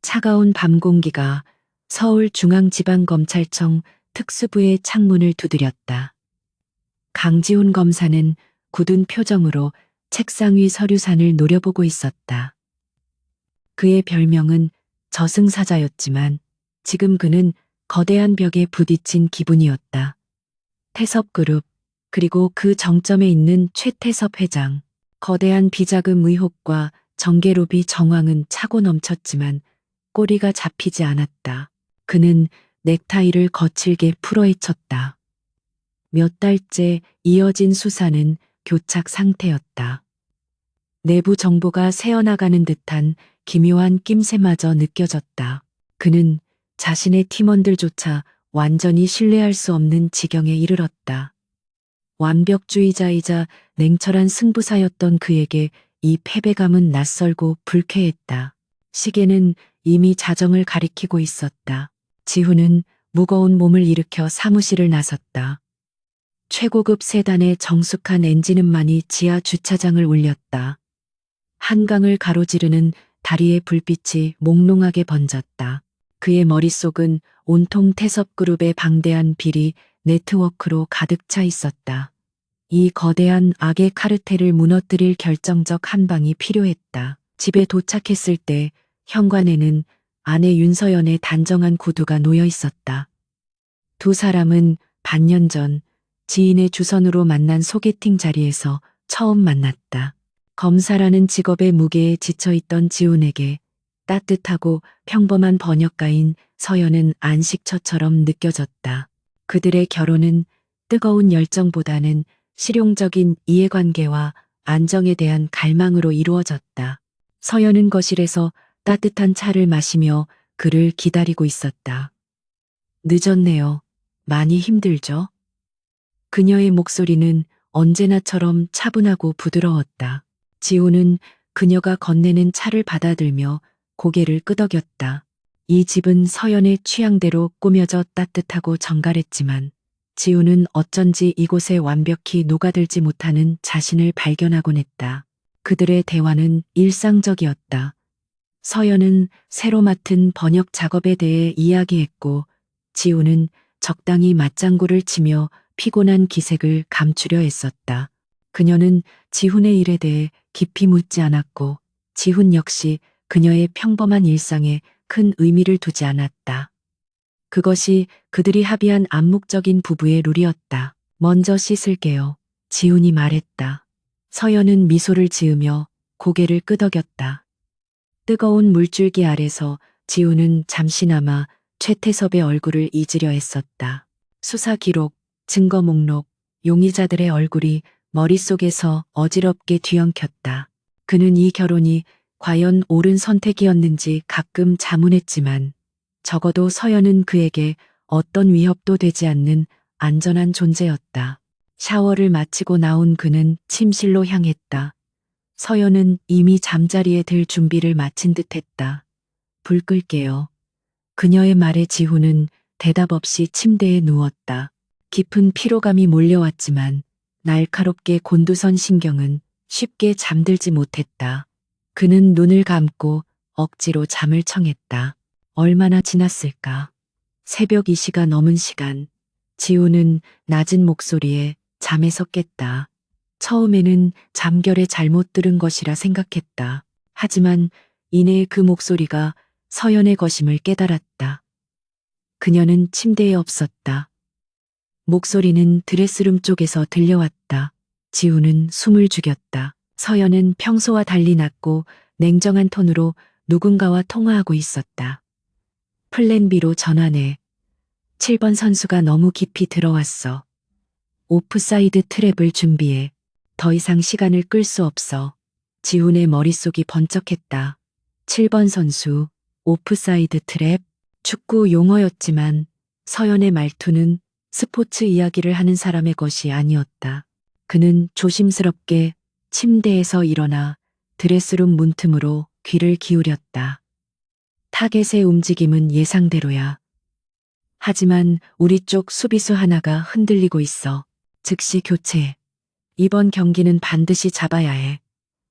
차가운 밤 공기가 서울중앙지방검찰청 특수부의 창문을 두드렸다. 강지훈 검사는 굳은 표정으로 책상 위 서류산을 노려보고 있었다. 그의 별명은 저승사자였지만 지금 그는 거대한 벽에 부딪힌 기분이었다. 태섭그룹, 그리고 그 정점에 있는 최태섭 회장, 거대한 비자금 의혹과 정계로비 정황은 차고 넘쳤지만 꼬리가 잡히지 않았다. 그는 넥타이를 거칠게 풀어헤쳤다. 몇 달째 이어진 수사는 교착 상태였다. 내부 정보가 새어나가는 듯한 기묘한 낌새마저 느껴졌다. 그는 자신의 팀원들조차 완전히 신뢰할 수 없는 지경에 이르렀다. 완벽주의자이자 냉철한 승부사였던 그에게 이 패배감은 낯설고 불쾌했다. 시계는 이미 자정을 가리키고 있었다. 지훈은 무거운 몸을 일으켜 사무실을 나섰다. 최고급 세단의 정숙한 엔진음만이 지하 주차장을 울렸다. 한강을 가로지르는 다리의 불빛이 몽롱하게 번졌다. 그의 머릿속은 온통 태섭그룹의 방대한 비리 네트워크로 가득 차 있었다. 이 거대한 악의 카르텔을 무너뜨릴 결정적 한 방이 필요했다. 집에 도착했을 때 현관에는 아내 윤서연의 단정한 구두가 놓여 있었다. 두 사람은 반년 전 지인의 주선으로 만난 소개팅 자리에서 처음 만났다. 검사라는 직업의 무게에 지쳐있던 지훈에게 따뜻하고 평범한 번역가인 서연은 안식처처럼 느껴졌다. 그들의 결혼은 뜨거운 열정보다는 실용적인 이해관계와 안정에 대한 갈망으로 이루어졌다. 서연은 거실에서 따뜻한 차를 마시며 그를 기다리고 있었다. 늦었네요. 많이 힘들죠? 그녀의 목소리는 언제나처럼 차분하고 부드러웠다. 지훈은 그녀가 건네는 차를 받아들며 고개를 끄덕였다. 이 집은 서연의 취향대로 꾸며져 따뜻하고 정갈했지만 지훈은 어쩐지 이곳에 완벽히 녹아들지 못하는 자신을 발견하곤 했다. 그들의 대화는 일상적이었다. 서연은 새로 맡은 번역 작업에 대해 이야기했고 지훈은 적당히 맞장구를 치며 피곤한 기색을 감추려 했었다. 그녀는 지훈의 일에 대해 깊이 묻지 않았고 지훈 역시 그녀의 평범한 일상에 큰 의미를 두지 않았다. 그것이 그들이 합의한 암묵적인 부부의 룰이었다. 먼저 씻을게요. 지훈이 말했다. 서연은 미소를 지으며 고개를 끄덕였다. 뜨거운 물줄기 아래서 지훈은 잠시나마 최태섭의 얼굴을 잊으려 했었다. 수사 기록, 증거 목록, 용의자들의 얼굴이 머릿속에서 어지럽게 뒤엉켰다. 그는 이 결혼이 과연 옳은 선택이었는지 가끔 자문했지만 적어도 서연은 그에게 어떤 위협도 되지 않는 안전한 존재였다. 샤워를 마치고 나온 그는 침실로 향했다. 서연은 이미 잠자리에 들 준비를 마친 듯했다. 불 끌게요. 그녀의 말에 지훈은 대답 없이 침대에 누웠다. 깊은 피로감이 몰려왔지만 날카롭게 곤두선 신경은 쉽게 잠들지 못했다. 그는 눈을 감고 억지로 잠을 청했다. 얼마나 지났을까? 새벽 2시가 넘은 시간, 지훈은 낮은 목소리에 잠에서 깼다. 처음에는 잠결에 잘못 들은 것이라 생각했다. 하지만 이내 그 목소리가 서연의 것임을 깨달았다. 그녀는 침대에 없었다. 목소리는 드레스룸 쪽에서 들려왔다. 지훈은 숨을 죽였다. 서연은 평소와 달리 낮고 냉정한 톤으로 누군가와 통화하고 있었다. 플랜 B로 전환해. 7번 선수가 너무 깊이 들어왔어. 오프사이드 트랩을 준비해. 더 이상 시간을 끌 수 없어. 지훈의 머릿속이 번쩍했다. 7번 선수, 오프사이드 트랩, 축구 용어였지만 서연의 말투는 스포츠 이야기를 하는 사람의 것이 아니었다. 그는 조심스럽게 침대에서 일어나 드레스룸 문틈으로 귀를 기울였다. 타겟의 움직임은 예상대로야. 하지만 우리 쪽 수비수 하나가 흔들리고 있어. 즉시 교체해. 이번 경기는 반드시 잡아야 해.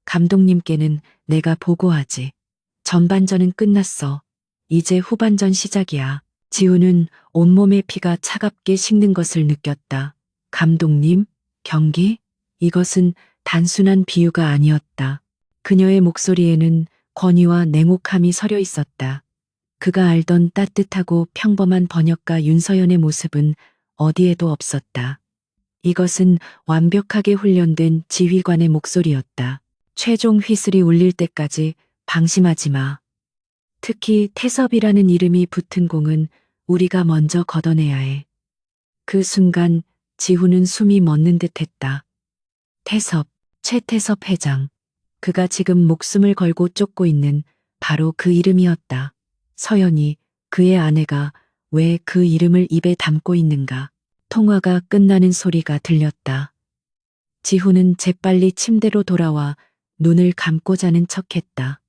감독님께는 내가 보고하지. 전반전은 끝났어. 이제 후반전 시작이야. 지우는 온몸의 피가 차갑게 식는 것을 느꼈다. 감독님, 경기? 이것은 단순한 비유가 아니었다. 그녀의 목소리에는 권위와 냉혹함이 서려 있었다. 그가 알던 따뜻하고 평범한 번역가 윤서연의 모습은 어디에도 없었다. 이것은 완벽하게 훈련된 지휘관의 목소리였다. 최종 휘슬이 울릴 때까지 방심하지 마. 특히 태섭이라는 이름이 붙은 공은 우리가 먼저 걷어내야 해. 그 순간 지훈은 숨이 멎는 듯 했다. 태섭, 최태섭 회장. 그가 지금 목숨을 걸고 쫓고 있는 바로 그 이름이었다. 서연이, 그의 아내가 왜 그 이름을 입에 담고 있는가. 통화가 끝나는 소리가 들렸다. 지훈은 재빨리 침대로 돌아와 눈을 감고 자는 척했다.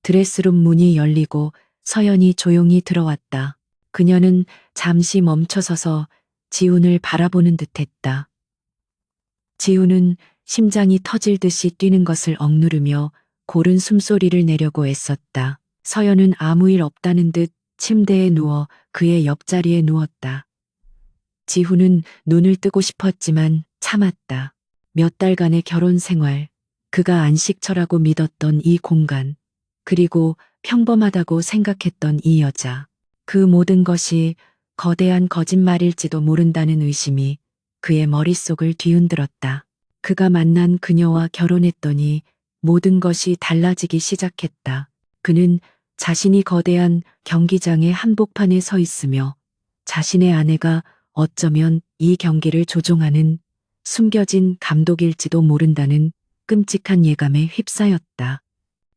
드레스룸 문이 열리고 서연이 조용히 들어왔다. 그녀는 잠시 멈춰서서 지훈을 바라보는 듯했다. 지훈은 심장이 터질 듯이 뛰는 것을 억누르며 고른 숨소리를 내려고 애썼다. 서연은 아무 일 없다는 듯 침대에 누워 그의 옆자리에 누웠다. 지훈은 눈을 뜨고 싶었지만 참았다. 몇 달간의 결혼 생활, 그가 안식처라고 믿었던 이 공간, 그리고 평범하다고 생각했던 이 여자. 그 모든 것이 거대한 거짓말일지도 모른다는 의심이 그의 머릿속을 뒤흔들었다. 그가 만난 그녀와 결혼했더니 모든 것이 달라지기 시작했다. 그는 자신이 거대한 경기장의 한복판에 서 있으며 자신의 아내가 어쩌면 이 경기를 조종하는 숨겨진 감독일지도 모른다는 끔찍한 예감에 휩싸였다.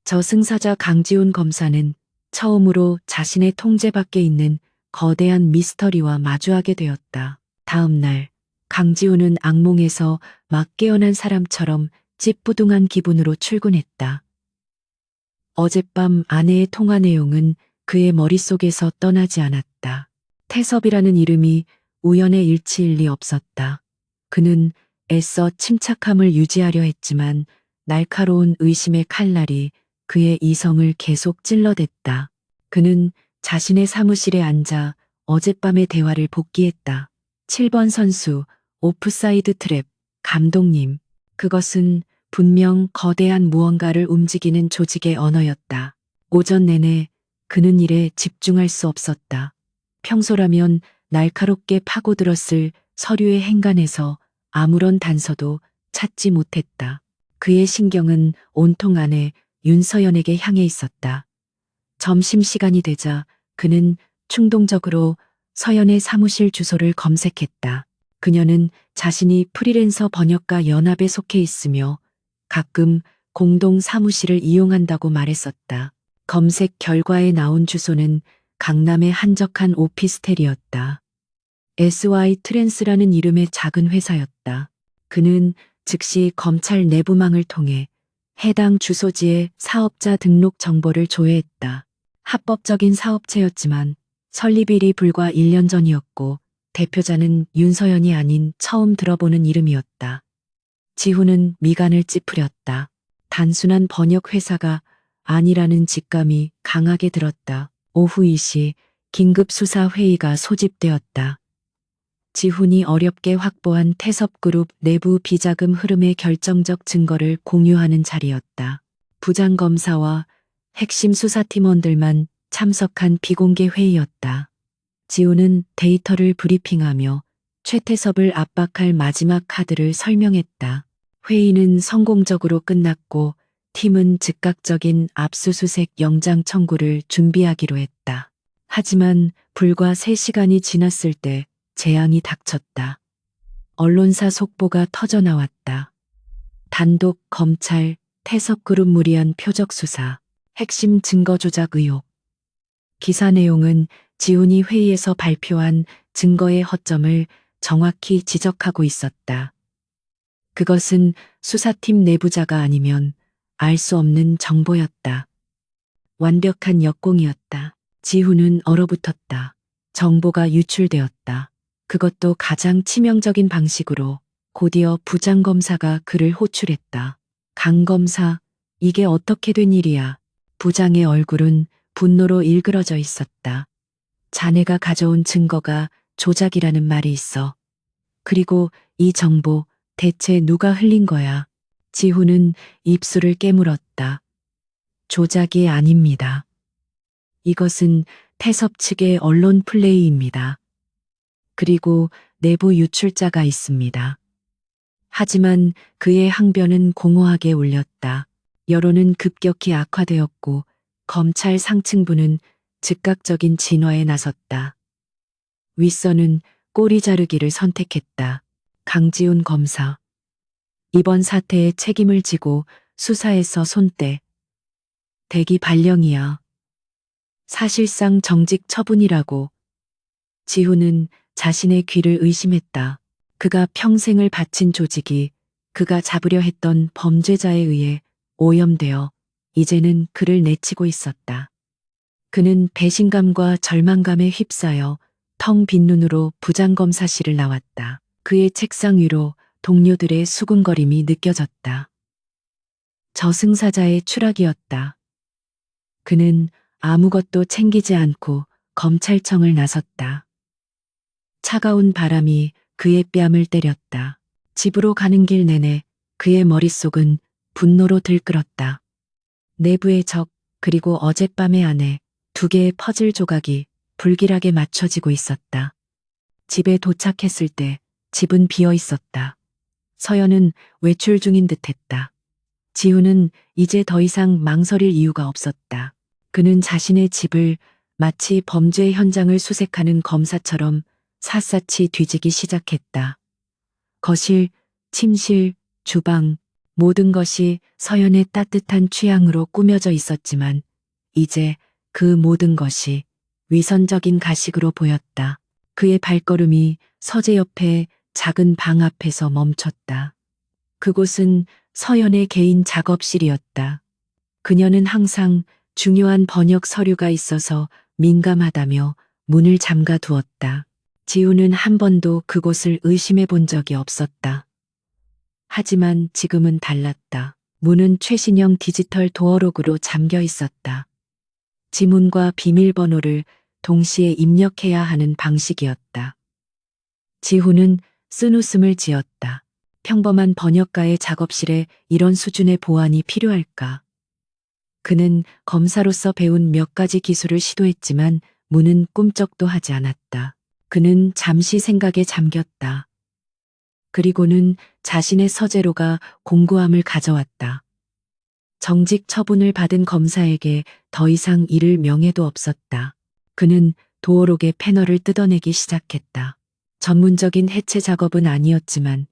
저승사자 강지훈 검사는 처음으로 자신의 통제 밖에 있는 거대한 미스터리와 마주하게 되었다. 다음 날 강지훈은 악몽에서 막 깨어난 사람처럼 찌뿌둥한 기분으로 출근했다. 어젯밤 아내의 통화 내용은 그의 머릿속에서 떠나지 않았다. 태섭이라는 이름이 우연의 일치일 리 없었다. 그는 애써 침착함을 유지하려 했지만 날카로운 의심의 칼날이 그의 이성을 계속 찔러댔다. 그는 자신의 사무실에 앉아 어젯밤의 대화를 복기했다. 7번 선수, 오프사이드 트랩, 감독님. 그것은 분명 거대한 무언가를 움직이는 조직의 언어였다. 오전 내내 그는 일에 집중할 수 없었다. 평소라면 날카롭게 파고들었을 서류의 행간에서 아무런 단서도 찾지 못했다. 그의 신경은 온통 안에 윤서연에게 향해 있었다. 점심시간이 되자 그는 충동적으로 서연의 사무실 주소를 검색했다. 그녀는 자신이 프리랜서 번역가 연합에 속해 있으며 가끔 공동 사무실을 이용한다고 말했었다. 검색 결과에 나온 주소는 강남의 한적한 오피스텔이었다. SY 트랜스라는 이름의 작은 회사였다. 그는 즉시 검찰 내부망을 통해 해당 주소지의 사업자 등록 정보를 조회했다. 합법적인 사업체였지만 설립일이 불과 1년 전이었고 대표자는 윤서연이 아닌 처음 들어보는 이름이었다. 지훈은 미간을 찌푸렸다. 단순한 번역 회사가 아니라는 직감이 강하게 들었다. 오후 2시 긴급 수사 회의가 소집되었다. 지훈이 어렵게 확보한 태섭그룹 내부 비자금 흐름의 결정적 증거를 공유하는 자리였다. 부장검사와 핵심 수사팀원들만 참석한 비공개 회의였다. 지훈은 데이터를 브리핑하며 최태섭을 압박할 마지막 카드를 설명했다. 회의는 성공적으로 끝났고 팀은 즉각적인 압수수색 영장 청구를 준비하기로 했다. 하지만 불과 3시간이 지났을 때 재앙이 닥쳤다. 언론사 속보가 터져나왔다. 단독 검찰 태섭그룹 무리한 표적 수사, 핵심 증거 조작 의혹. 기사 내용은 지훈이 회의에서 발표한 증거의 허점을 정확히 지적하고 있었다. 그것은 수사팀 내부자가 아니면 알 수 없는 정보였다. 완벽한 역공이었다. 지훈은 얼어붙었다. 정보가 유출되었다. 그것도 가장 치명적인 방식으로. 곧이어 부장검사가 그를 호출했다. 강 검사, 이게 어떻게 된 일이야? 부장의 얼굴은 분노로 일그러져 있었다. 자네가 가져온 증거가 조작이라는 말이 있어. 그리고 이 정보 대체 누가 흘린 거야? 지훈은 입술을 깨물었다. 조작이 아닙니다. 이것은 태섭 측의 언론 플레이입니다. 그리고 내부 유출자가 있습니다. 하지만 그의 항변은 공허하게 울렸다. 여론은 급격히 악화되었고 검찰 상층부는 즉각적인 진화에 나섰다. 윗선은 꼬리 자르기를 선택했다. 강지훈 검사. 이번 사태에 책임을 지고 수사에서 손떼. 대기 발령이야. 사실상 정직 처분이라고. 지훈은 자신의 귀를 의심했다. 그가 평생을 바친 조직이 그가 잡으려 했던 범죄자에 의해 오염되어 이제는 그를 내치고 있었다. 그는 배신감과 절망감에 휩싸여 텅 빈 눈으로 부장검사실을 나왔다. 그의 책상 위로 동료들의 수군거림이 느껴졌다. 저승사자의 추락이었다. 그는 아무것도 챙기지 않고 검찰청을 나섰다. 차가운 바람이 그의 뺨을 때렸다. 집으로 가는 길 내내 그의 머릿속은 분노로 들끓었다. 내부의 적, 그리고 어젯밤의 아내, 두 개의 퍼즐 조각이 불길하게 맞춰지고 있었다. 집에 도착했을 때 집은 비어 있었다. 서연은 외출 중인 듯했다. 지훈은 이제 더 이상 망설일 이유가 없었다. 그는 자신의 집을 마치 범죄 현장을 수색하는 검사처럼 샅샅이 뒤지기 시작했다. 거실, 침실, 주방, 모든 것이 서연의 따뜻한 취향으로 꾸며져 있었지만 이제 그 모든 것이 위선적인 가식으로 보였다. 그의 발걸음이 서재 옆에 작은 방 앞에서 멈췄다. 그곳은 서연의 개인 작업실이었다. 그녀는 항상 중요한 번역 서류가 있어서 민감하다며 문을 잠가 두었다. 지훈은 한 번도 그곳을 의심해 본 적이 없었다. 하지만 지금은 달랐다. 문은 최신형 디지털 도어록으로 잠겨 있었다. 지문과 비밀번호를 동시에 입력해야 하는 방식이었다. 지훈은 쓴웃음을 지었다. 평범한 번역가의 작업실에 이런 수준의 보안이 필요할까? 그는 검사로서 배운 몇 가지 기술을 시도했지만 문은 꿈쩍도 하지 않았다. 그는 잠시 생각에 잠겼다. 그리고는 자신의 서재로가 공구함을 가져왔다. 정직 처분을 받은 검사에게 더 이상 이를 명예도 없었다. 그는 도어록의 패널을 뜯어내기 시작했다. 전문적인 해체 작업은 아니었지만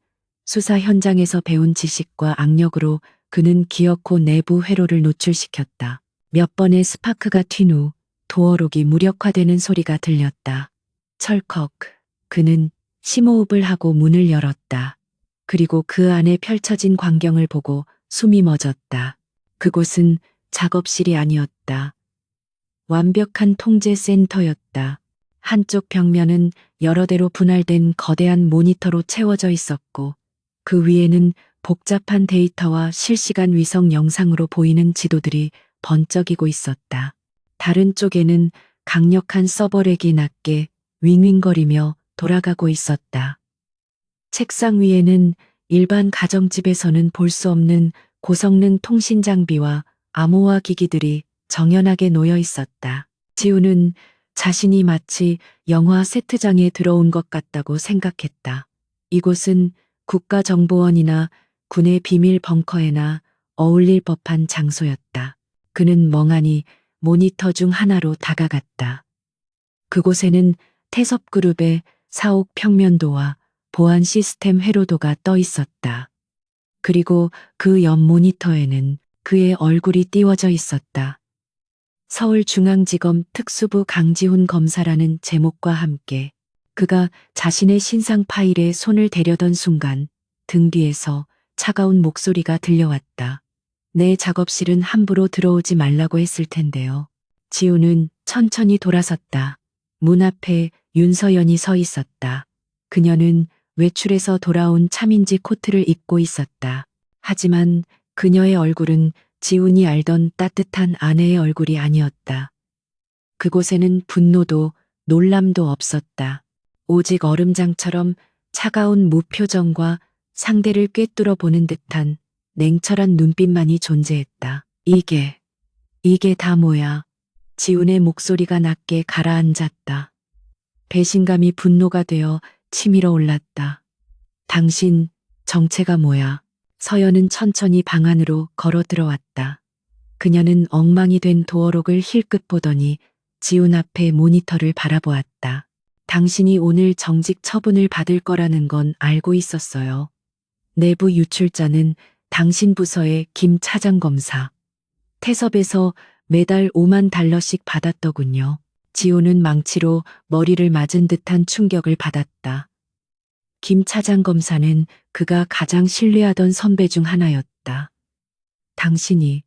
수사 현장에서 배운 지식과 악력으로 그는 기어코 내부 회로를 노출시켰다. 몇 번의 스파크가 튄 후 도어록이 무력화되는 소리가 들렸다. 철컥. 그는 심호흡을 하고 문을 열었다. 그리고 그 안에 펼쳐진 광경을 보고 숨이 멎었다. 그곳은 작업실이 아니었다. 완벽한 통제 센터였다. 한쪽 벽면은 여러 대로 분할된 거대한 모니터로 채워져 있었고 그 위에는 복잡한 데이터와 실시간 위성 영상으로 보이는 지도들이 번쩍이고 있었다. 다른 쪽에는 강력한 서버렉이 낮게 윙윙거리며 돌아가고 있었다. 책상 위에는 일반 가정집에서는 볼 수 없는 고성능 통신 장비와 암호화 기기들이 정연하게 놓여 있었다. 지훈은 자신이 마치 영화 세트장에 들어온 것 같다고 생각했다. 이곳은 국가정보원이나 군의 비밀 벙커에나 어울릴 법한 장소였다. 그는 멍하니 모니터 중 하나로 다가갔다. 그곳에는 태섭그룹의 사옥 평면도와 보안 시스템 회로도가 떠 있었다. 그리고 그 옆 모니터에는 그의 얼굴이 띄워져 있었다. 서울중앙지검 특수부 강지훈 검사라는 제목과 함께 그가 자신의 신상 파일에 손을 대려던 순간 등 뒤에서 차가운 목소리가 들려왔다. 내 작업실은 함부로 들어오지 말라고 했을 텐데요. 지훈은 천천히 돌아섰다. 문 앞에 윤서연이 서 있었다. 그녀는 외출에서 돌아온 차민지 코트를 입고 있었다. 하지만 그녀의 얼굴은 지훈이 알던 따뜻한 아내의 얼굴이 아니었다. 그곳에는 분노도 놀람도 없었다. 오직 얼음장처럼 차가운 무표정과 상대를 꿰뚫어 보는 듯한 냉철한 눈빛만이 존재했다. 이게 다 뭐야? 지훈의 목소리가 낮게 가라앉았다. 배신감이 분노가 되어 치밀어 올랐다. 당신 정체가 뭐야? 서연은 천천히 방 안으로 걸어 들어왔다. 그녀는 엉망이 된 도어록을 힐끗 보더니 지훈 앞에 모니터를 바라보았다. 당신이 오늘 정직 처분을 받을 거라는 건 알고 있었어요. 내부 유출자는 당신 부서의 김 차장검사. 태섭에서 매달 5만 달러씩 받았더군요. 지훈은 망치로 머리를 맞은 듯한 충격을 받았다. 김 차장검사는 그가 가장 신뢰하던 선배 중 하나였다. 당신이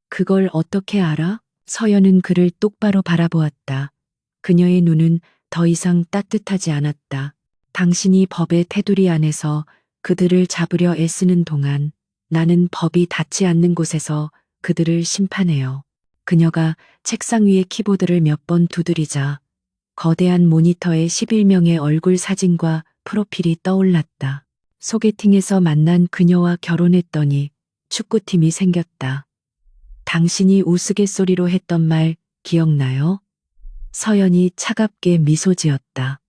그걸 어떻게 알아? 서연은 그를 똑바로 바라보았다. 그녀의 눈은 더 이상 따뜻하지 않았다. 당신이 법의 테두리 안에서 그들을 잡으려 애쓰는 동안 나는 법이 닿지 않는 곳에서 그들을 심판해요. 그녀가 책상 위에 키보드를 몇 번 두드리자 거대한 모니터에 11명의 얼굴 사진과 프로필이 떠올랐다. 소개팅에서 만난 그녀와 결혼했더니 축구팀이 생겼다. 당신이 우스갯소리로 했던 말 기억나요? 서연이 차갑게 미소 지었다.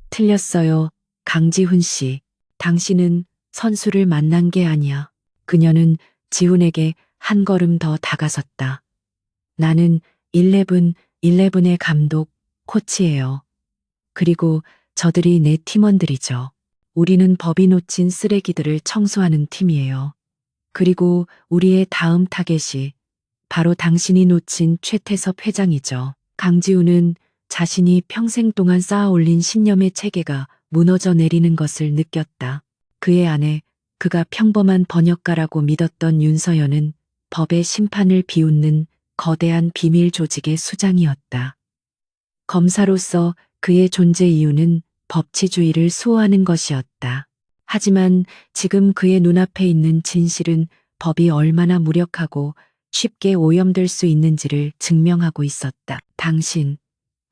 틀렸어요, 강지훈 씨. 당신은 선수를 만난 게 아니야. 그녀는 지훈에게 한 걸음 더 다가섰다. 나는 11의 감독, 코치예요. 그리고 저들이 내 팀원들이죠. 우리는 법이 놓친 쓰레기들을 청소하는 팀이에요. 그리고 우리의 다음 타겟이 바로 당신이 놓친 최태섭 회장이죠. 강지훈은 자신이 평생 동안 쌓아 올린 신념의 체계가 무너져 내리는 것을 느꼈다. 그의 아내, 그가 평범한 번역가라고 믿었던 윤서연은 법의 심판을 비웃는 거대한 비밀 조직의 수장이었다. 검사로서 그의 존재 이유는 법치주의를 수호하는 것이었다. 하지만 지금 그의 눈앞에 있는 진실은 법이 얼마나 무력하고 쉽게 오염될 수 있는지를 증명하고 있었다.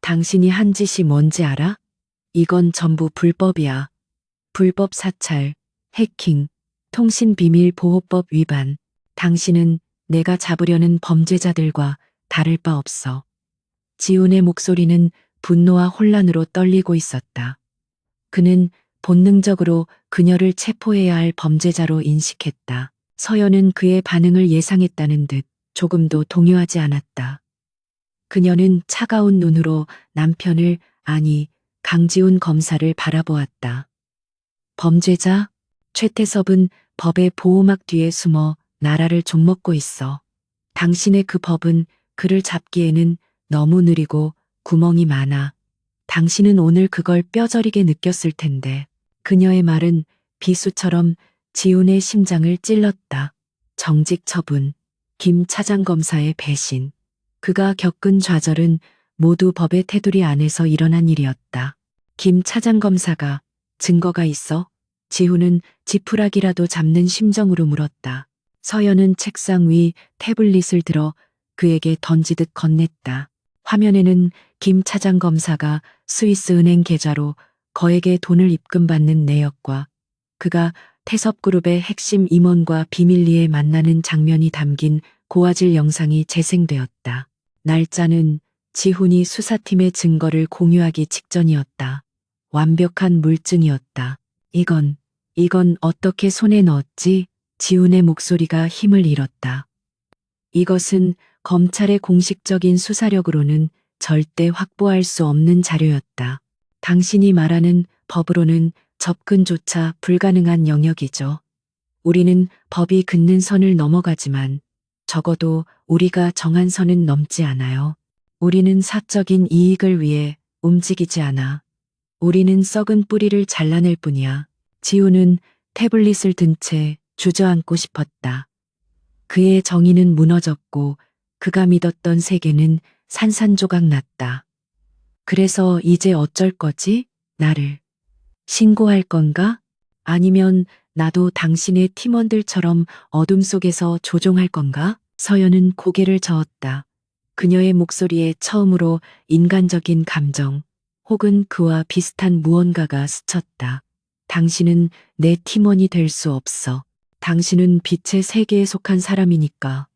당신이 한 짓이 뭔지 알아? 이건 전부 불법이야. 불법 사찰, 해킹, 통신비밀보호법 위반. 당신은 내가 잡으려는 범죄자들과 다를 바 없어. 지훈의 목소리는 분노와 혼란으로 떨리고 있었다. 그는 본능적으로 그녀를 체포해야 할 범죄자로 인식했다. 서연은 그의 반응을 예상했다는 듯 조금도 동요하지 않았다. 그녀는 차가운 눈으로 남편을, 아니, 강지훈 검사를 바라보았다. 범죄자? 최태섭은 법의 보호막 뒤에 숨어 나라를 좀먹고 있어. 당신의 그 법은 그를 잡기에는 너무 느리고 구멍이 많아. 당신은 오늘 그걸 뼈저리게 느꼈을 텐데. 그녀의 말은 비수처럼 지훈의 심장을 찔렀다. 정직 처분, 김 차장검사의 배신. 그가 겪은 좌절은 모두 법의 테두리 안에서 일어난 일이었다. 김 차장검사가 증거가 있어? 지훈은 지푸라기라도 잡는 심정으로 물었다. 서연은 책상 위 태블릿을 들어 그에게 던지듯 건넸다. 화면에는 김 차장검사가 스위스 은행 계좌로 거액의 돈을 입금받는 내역과 그가 태섭그룹의 핵심 임원과 비밀리에 만나는 장면이 담긴 고화질 영상이 재생되었다. 날짜는 지훈이 수사팀의 증거를 공유하기 직전이었다. 완벽한 물증이었다. 이건 어떻게 손에 넣었지? 지훈의 목소리가 힘을 잃었다. 이것은 검찰의 공식적인 수사력으로는 절대 확보할 수 없는 자료였다. 당신이 말하는 법으로는 접근조차 불가능한 영역이죠. 우리는 법이 긋는 선을 넘어가지만 적어도 우리가 정한 선은 넘지 않아요. 우리는 사적인 이익을 위해 움직이지 않아. 우리는 썩은 뿌리를 잘라낼 뿐이야. 지훈은 태블릿을 든 채 주저앉고 싶었다. 그의 정의는 무너졌고 그가 믿었던 세계는 산산조각 났다. 그래서 이제 어쩔 거지? 나를 신고할 건가? 아니면 나도 당신의 팀원들처럼 어둠 속에서 조종할 건가? 서연은 고개를 저었다. 그녀의 목소리에 처음으로 인간적인 감정 혹은 그와 비슷한 무언가가 스쳤다. 당신은 내 팀원이 될 수 없어. 당신은 빛의 세계에 속한 사람이니까.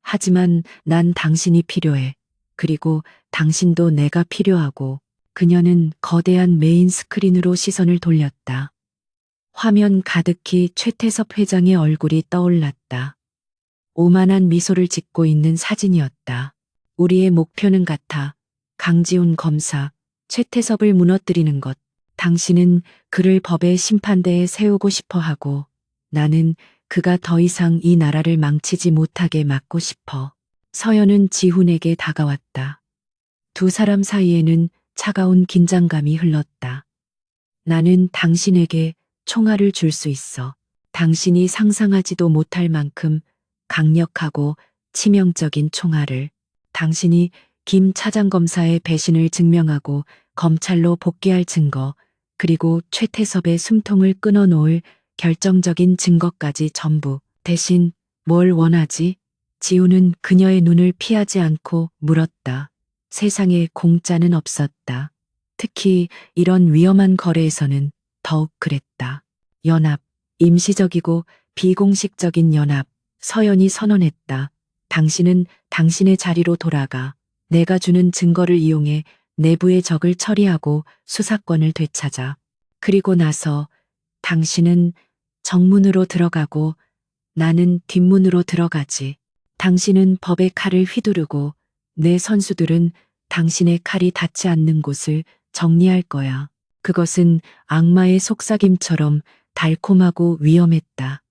하지만 난 당신이 필요해. 그리고 당신도 내가 필요하고. 그녀는 거대한 메인 스크린으로 시선을 돌렸다. 화면 가득히 최태섭 회장의 얼굴이 떠올랐다. 오만한 미소를 짓고 있는 사진이었다. 우리의 목표는 같아. 강지훈 검사, 최태섭을 무너뜨리는 것. 당신은 그를 법의 심판대에 세우고 싶어 하고, 나는 그가 더 이상 이 나라를 망치지 못하게 막고 싶어. 서연은 지훈에게 다가왔다. 두 사람 사이에는 차가운 긴장감이 흘렀다. 나는 당신에게 총알을 줄 수 있어. 당신이 상상하지도 못할 만큼 강력하고 치명적인 총알을. 당신이 김 차장검사의 배신을 증명하고 검찰로 복귀할 증거, 그리고 최태섭의 숨통을 끊어놓을 결정적인 증거까지 전부. 대신 뭘 원하지? 지우는 그녀의 눈을 피하지 않고 물었다. 세상에 공짜는 없었다. 특히 이런 위험한 거래에서는 더욱 그랬다. 연합, 임시적이고 비공식적인 연합, 서연이 선언했다. 당신은 당신의 자리로 돌아가. 내가 주는 증거를 이용해 내부의 적을 처리하고 수사권을 되찾아. 그리고 나서 당신은 정문으로 들어가고 나는 뒷문으로 들어가지. 당신은 법의 칼을 휘두르고 내 선수들은 당신의 칼이 닿지 않는 곳을 정리할 거야. 그것은 악마의 속삭임처럼 달콤하고 위험했다.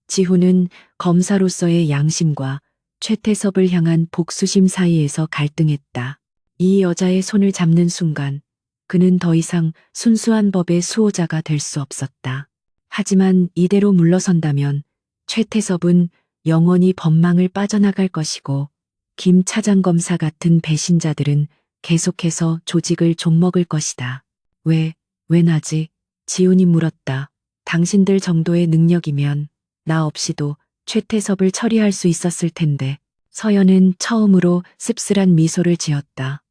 지훈은 검사로서의 양심과 최태섭을 향한 복수심 사이에서 갈등했다. 이 여자의 손을 잡는 순간 그는 더 이상 순수한 법의 수호자가 될 수 없었다. 하지만 이대로 물러선다면 최태섭은 영원히 법망을 빠져나갈 것이고 김 차장검사 같은 배신자들은 계속해서 조직을 좀먹을 것이다. 왜 나지? 지훈이 물었다. 당신들 정도의 능력이면 나 없이도 최태섭을 처리할 수 있었을 텐데. 서연은 처음으로 씁쓸한 미소를 지었다.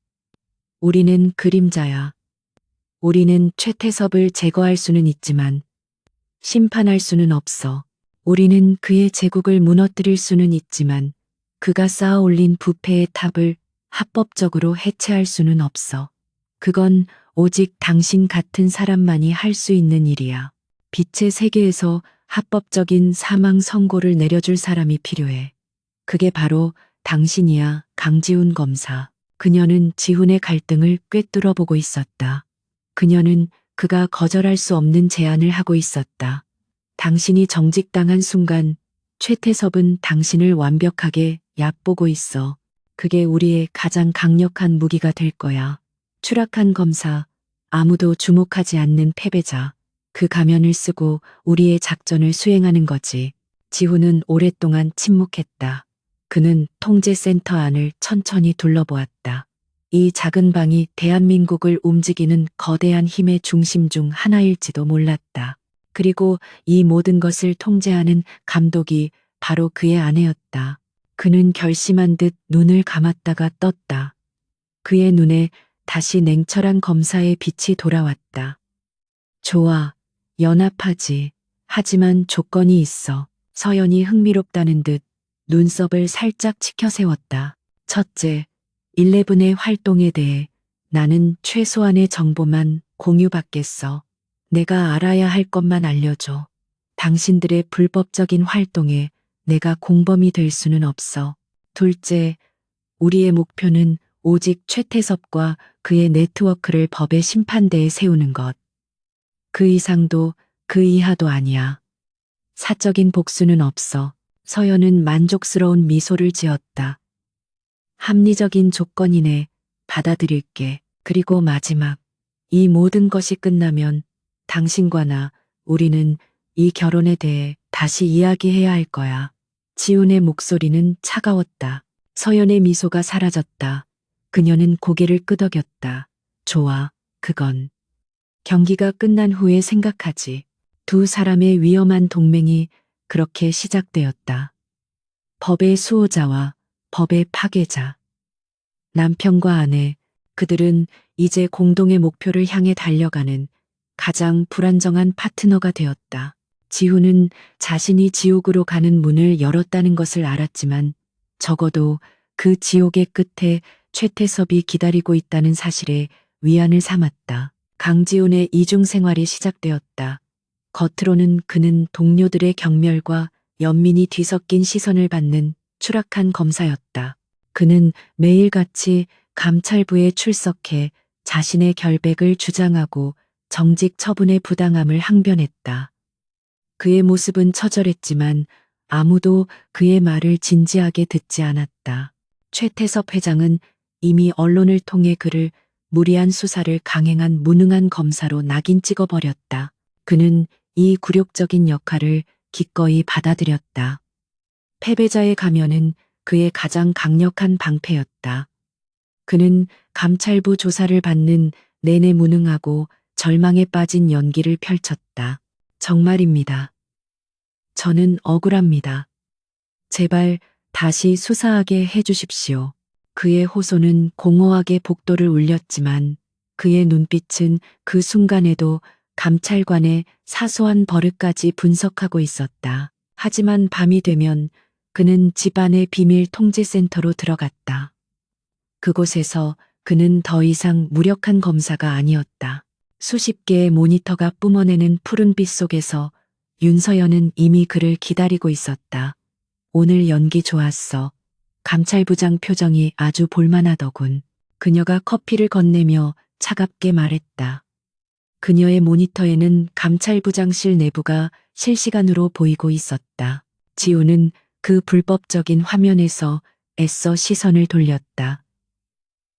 우리는 그림자야. 우리는 최태섭을 제거할 수는 있지만 심판할 수는 없어. 우리는 그의 제국을 무너뜨릴 수는 있지만 그가 쌓아 올린 부패의 탑을 합법적으로 해체할 수는 없어. 그건 오직 당신 같은 사람만이 할 수 있는 일이야. 빛의 세계에서 합법적인 사망 선고를 내려줄 사람이 필요해. 그게 바로 당신이야, 강지훈 검사. 그녀는 지훈의 갈등을 꿰뚫어 보고 있었다. 그녀는 그가 거절할 수 없는 제안을 하고 있었다. 당신이 정직당한 순간 최태섭은 당신을 완벽하게 얕보고 있어. 그게 우리의 가장 강력한 무기가 될 거야. 추락한 검사, 아무도 주목하지 않는 패배자. 그 가면을 쓰고 우리의 작전을 수행하는 거지. 지훈은 오랫동안 침묵했다. 그는 통제센터 안을 천천히 둘러보았다. 이 작은 방이 대한민국을 움직이는 거대한 힘의 중심 중 하나일지도 몰랐다. 그리고 이 모든 것을 통제하는 감독이 바로 그의 아내였다. 그는 결심한 듯 눈을 감았다가 떴다. 그의 눈에 다시 냉철한 검사의 빛이 돌아왔다. 좋아, 연합하지. 하지만 조건이 있어. 서연이 흥미롭다는 듯 눈썹을 살짝 치켜 세웠다. 첫째, 11의 활동에 대해 나는 최소한의 정보만 공유받겠어. 내가 알아야 할 것만 알려줘. 당신들의 불법적인 활동에 내가 공범이 될 수는 없어. 둘째, 우리의 목표는 오직 최태섭과 그의 네트워크를 법의 심판대에 세우는 것. 그 이상도 그 이하도 아니야. 사적인 복수는 없어. 서연은 만족스러운 미소를 지었다. 합리적인 조건이네. 받아들일게. 그리고 마지막. 이 모든 것이 끝나면 당신과 나, 우리는 이 결혼에 대해 다시 이야기해야 할 거야. 지훈의 목소리는 차가웠다. 서연의 미소가 사라졌다. 그녀는 고개를 끄덕였다. 좋아, 그건. 경기가 끝난 후에 생각하지. 두 사람의 위험한 동맹이 그렇게 시작되었다. 법의 수호자와 법의 파괴자. 남편과 아내, 그들은 이제 공동의 목표를 향해 달려가는 가장 불안정한 파트너가 되었다. 지훈은 자신이 지옥으로 가는 문을 열었다는 것을 알았지만 적어도 그 지옥의 끝에 최태섭이 기다리고 있다는 사실에 위안을 삼았다. 강지훈의 이중 생활이 시작되었다. 겉으로는 그는 동료들의 경멸과 연민이 뒤섞인 시선을 받는 추락한 검사였다. 그는 매일같이 감찰부에 출석해 자신의 결백을 주장하고 정직 처분의 부당함을 항변했다. 그의 모습은 처절했지만 아무도 그의 말을 진지하게 듣지 않았다. 최태섭 회장은 이미 언론을 통해 그를 무리한 수사를 강행한 무능한 검사로 낙인 찍어버렸다. 그는 이 굴욕적인 역할을 기꺼이 받아들였다. 패배자의 가면은 그의 가장 강력한 방패였다. 그는 감찰부 조사를 받는 내내 무능하고 절망에 빠진 연기를 펼쳤다. 정말입니다. 저는 억울합니다. 제발 다시 수사하게 해주십시오. 그의 호소는 공허하게 복도를 울렸지만 그의 눈빛은 그 순간에도 감찰관의 사소한 버릇까지 분석하고 있었다. 하지만 밤이 되면 그는 집안의 비밀 통제센터로 들어갔다. 그곳에서 그는 더 이상 무력한 검사가 아니었다. 수십 개의 모니터가 뿜어내는 푸른빛 속에서 윤서연은 이미 그를 기다리고 있었다. 오늘 연기 좋았어. 감찰부장 표정이 아주 볼만하더군. 그녀가 커피를 건네며 차갑게 말했다. 그녀의 모니터에는 감찰부장실 내부가 실시간으로 보이고 있었다. 지우는 그 불법적인 화면에서 애써 시선을 돌렸다.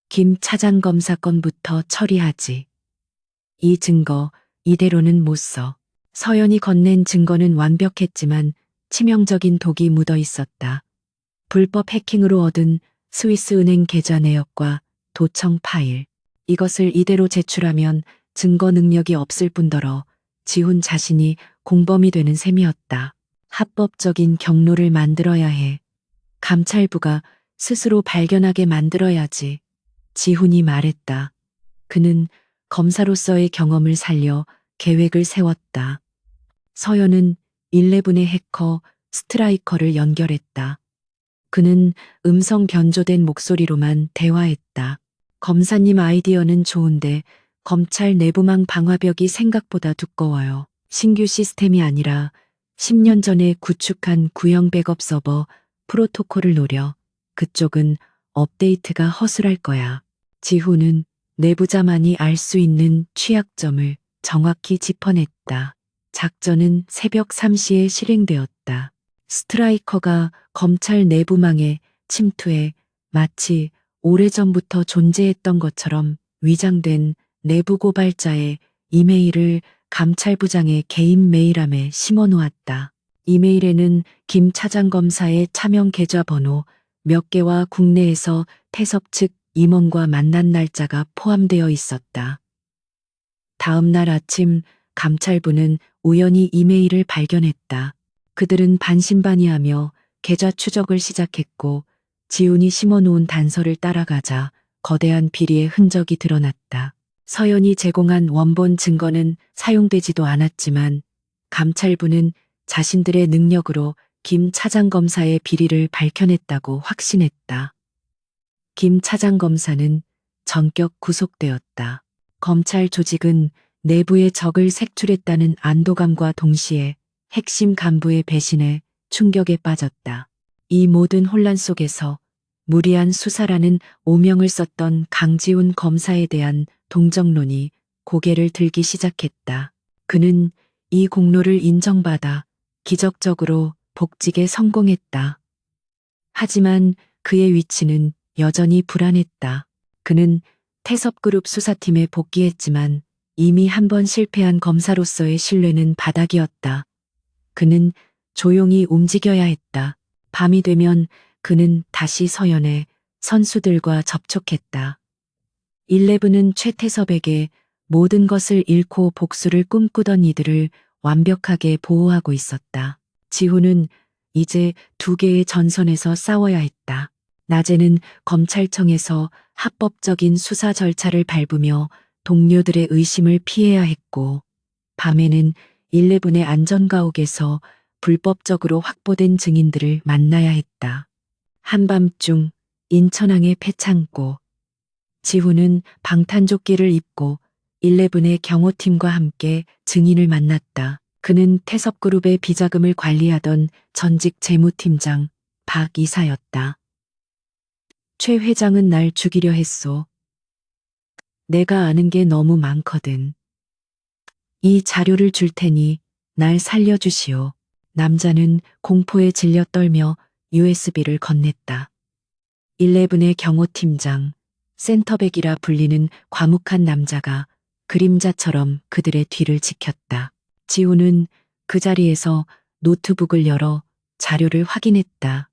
김 차장 검사 건부터 처리하지. 이 증거 이대로는 못 써. 서연이 건넨 증거는 완벽했지만 치명적인 독이 묻어 있었다. 불법 해킹으로 얻은 스위스 은행 계좌 내역과 도청 파일. 이것을 이대로 제출하면 증거 능력이 없을 뿐더러 지훈 자신이 공범이 되는 셈이었다. 합법적인 경로를 만들어야 해. 감찰부가 스스로 발견하게 만들어야지. 지훈이 말했다. 그는 검사로서의 경험을 살려 계획을 세웠다. 서연은 11의 해커 스트라이커를 연결했다. 그는 음성 변조된 목소리로만 대화했다. 검사님 아이디어는 좋은데 검찰 내부망 방화벽이 생각보다 두꺼워요. 신규 시스템이 아니라 10년 전에 구축한 구형 백업 서버 프로토콜을 노려. 그쪽은 업데이트가 허술할 거야. 지훈은 내부자만이 알 수 있는 취약점을 정확히 짚어냈다. 작전은 새벽 3시에 실행되었다. 스트라이커가 검찰 내부망에 침투해 마치 오래전부터 존재했던 것처럼 위장된 내부 고발자의 이메일을 감찰부장의 개인 메일함에 심어놓았다. 이메일에는 김 차장 검사의 차명 계좌번호 몇 개와 국내에서 태섭 측 임원과 만난 날짜가 포함되어 있었다. 다음 날 아침 감찰부는 우연히 이메일을 발견했다. 그들은 반신반의하며 계좌 추적을 시작했고 지훈이 심어놓은 단서를 따라가자 거대한 비리의 흔적이 드러났다. 서연이 제공한 원본 증거는 사용되지도 않았지만 감찰부는 자신들의 능력으로 김 차장 검사의 비리를 밝혀냈다고 확신했다. 김 차장 검사는 전격 구속되었다. 검찰 조직은 내부의 적을 색출했다는 안도감과 동시에 핵심 간부의 배신에 충격에 빠졌다. 이 모든 혼란 속에서 무리한 수사라는 오명을 썼던 강지훈 검사에 대한 동정론이 고개를 들기 시작했다. 그는 이 공로를 인정받아 기적적으로 복직에 성공했다. 하지만 그의 위치는 여전히 불안했다. 그는 태섭그룹 수사팀에 복귀했지만 이미 한 번 실패한 검사로서의 신뢰는 바닥이었다. 그는 조용히 움직여야 했다. 밤이 되면 그는 다시 서연의 선수들과 접촉했다. 11은 최태섭에게 모든 것을 잃고 복수를 꿈꾸던 이들을 완벽하게 보호하고 있었다. 지훈은 이제 두 개의 전선에서 싸워야 했다. 낮에는 검찰청에서 합법적인 수사 절차를 밟으며 동료들의 의심을 피해야 했고, 밤에는 11의 안전가옥에서 불법적으로 확보된 증인들을 만나야 했다. 한밤중 인천항의 폐창고. 지훈은 방탄조끼를 입고 11의 경호팀과 함께 증인을 만났다. 그는 태섭그룹의 비자금을 관리하던 전직 재무팀장 박 이사였다. 최 회장은 날 죽이려 했소. 내가 아는 게 너무 많거든. 이 자료를 줄 테니 날 살려주시오. 남자는 공포에 질려 떨며 USB를 건넸다. 11의 경호팀장, 센터백이라 불리는 과묵한 남자가 그림자처럼 그들의 뒤를 지켰다. 지우는 그 자리에서 노트북을 열어 자료를 확인했다.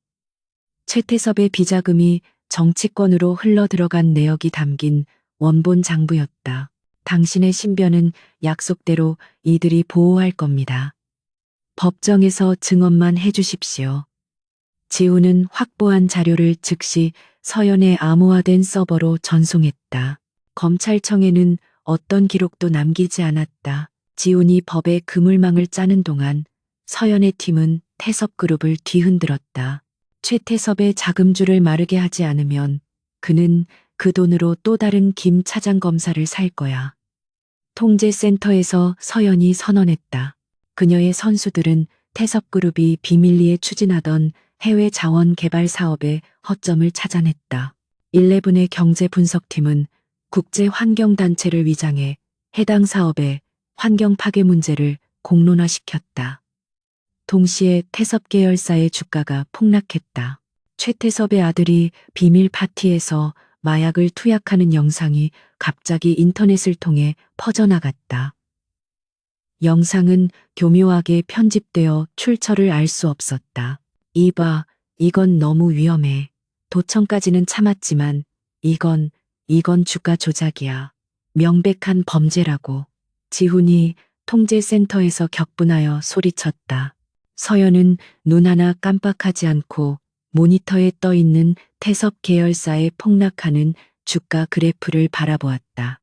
최태섭의 비자금이 정치권으로 흘러 들어간 내역이 담긴 원본 장부였다. 당신의 신변은 약속대로 이들이 보호할 겁니다. 법정에서 증언만 해주십시오. 지우는 확보한 자료를 즉시 서연의 암호화된 서버로 전송했다. 검찰청에는 어떤 기록도 남기지 않았다. 지훈이 법의 그물망을 짜는 동안 서연의 팀은 태섭그룹을 뒤흔들었다. 최태섭의 자금줄을 마르게 하지 않으면 그는 그 돈으로 또 다른 김 차장 검사를 살 거야. 통제센터에서 서연이 선언했다. 그녀의 선수들은 태섭그룹이 비밀리에 추진하던 해외 자원 개발 사업의 허점을 찾아냈다. 11의 경제분석팀은 국제환경단체를 위장해 해당 사업의 환경 파괴 문제를 공론화시켰다. 동시에 태섭 계열사의 주가가 폭락했다. 최태섭의 아들이 비밀 파티에서 마약을 투약하는 영상이 갑자기 인터넷을 통해 퍼져나갔다. 영상은 교묘하게 편집되어 출처를 알 수 없었다. 이봐, 이건 너무 위험해. 도청까지는 참았지만 이건 주가 조작이야. 명백한 범죄라고. 지훈이 통제센터에서 격분하여 소리쳤다. 서연은 눈 하나 깜빡하지 않고 모니터에 떠 있는 태섭 계열사의 폭락하는 주가 그래프를 바라보았다.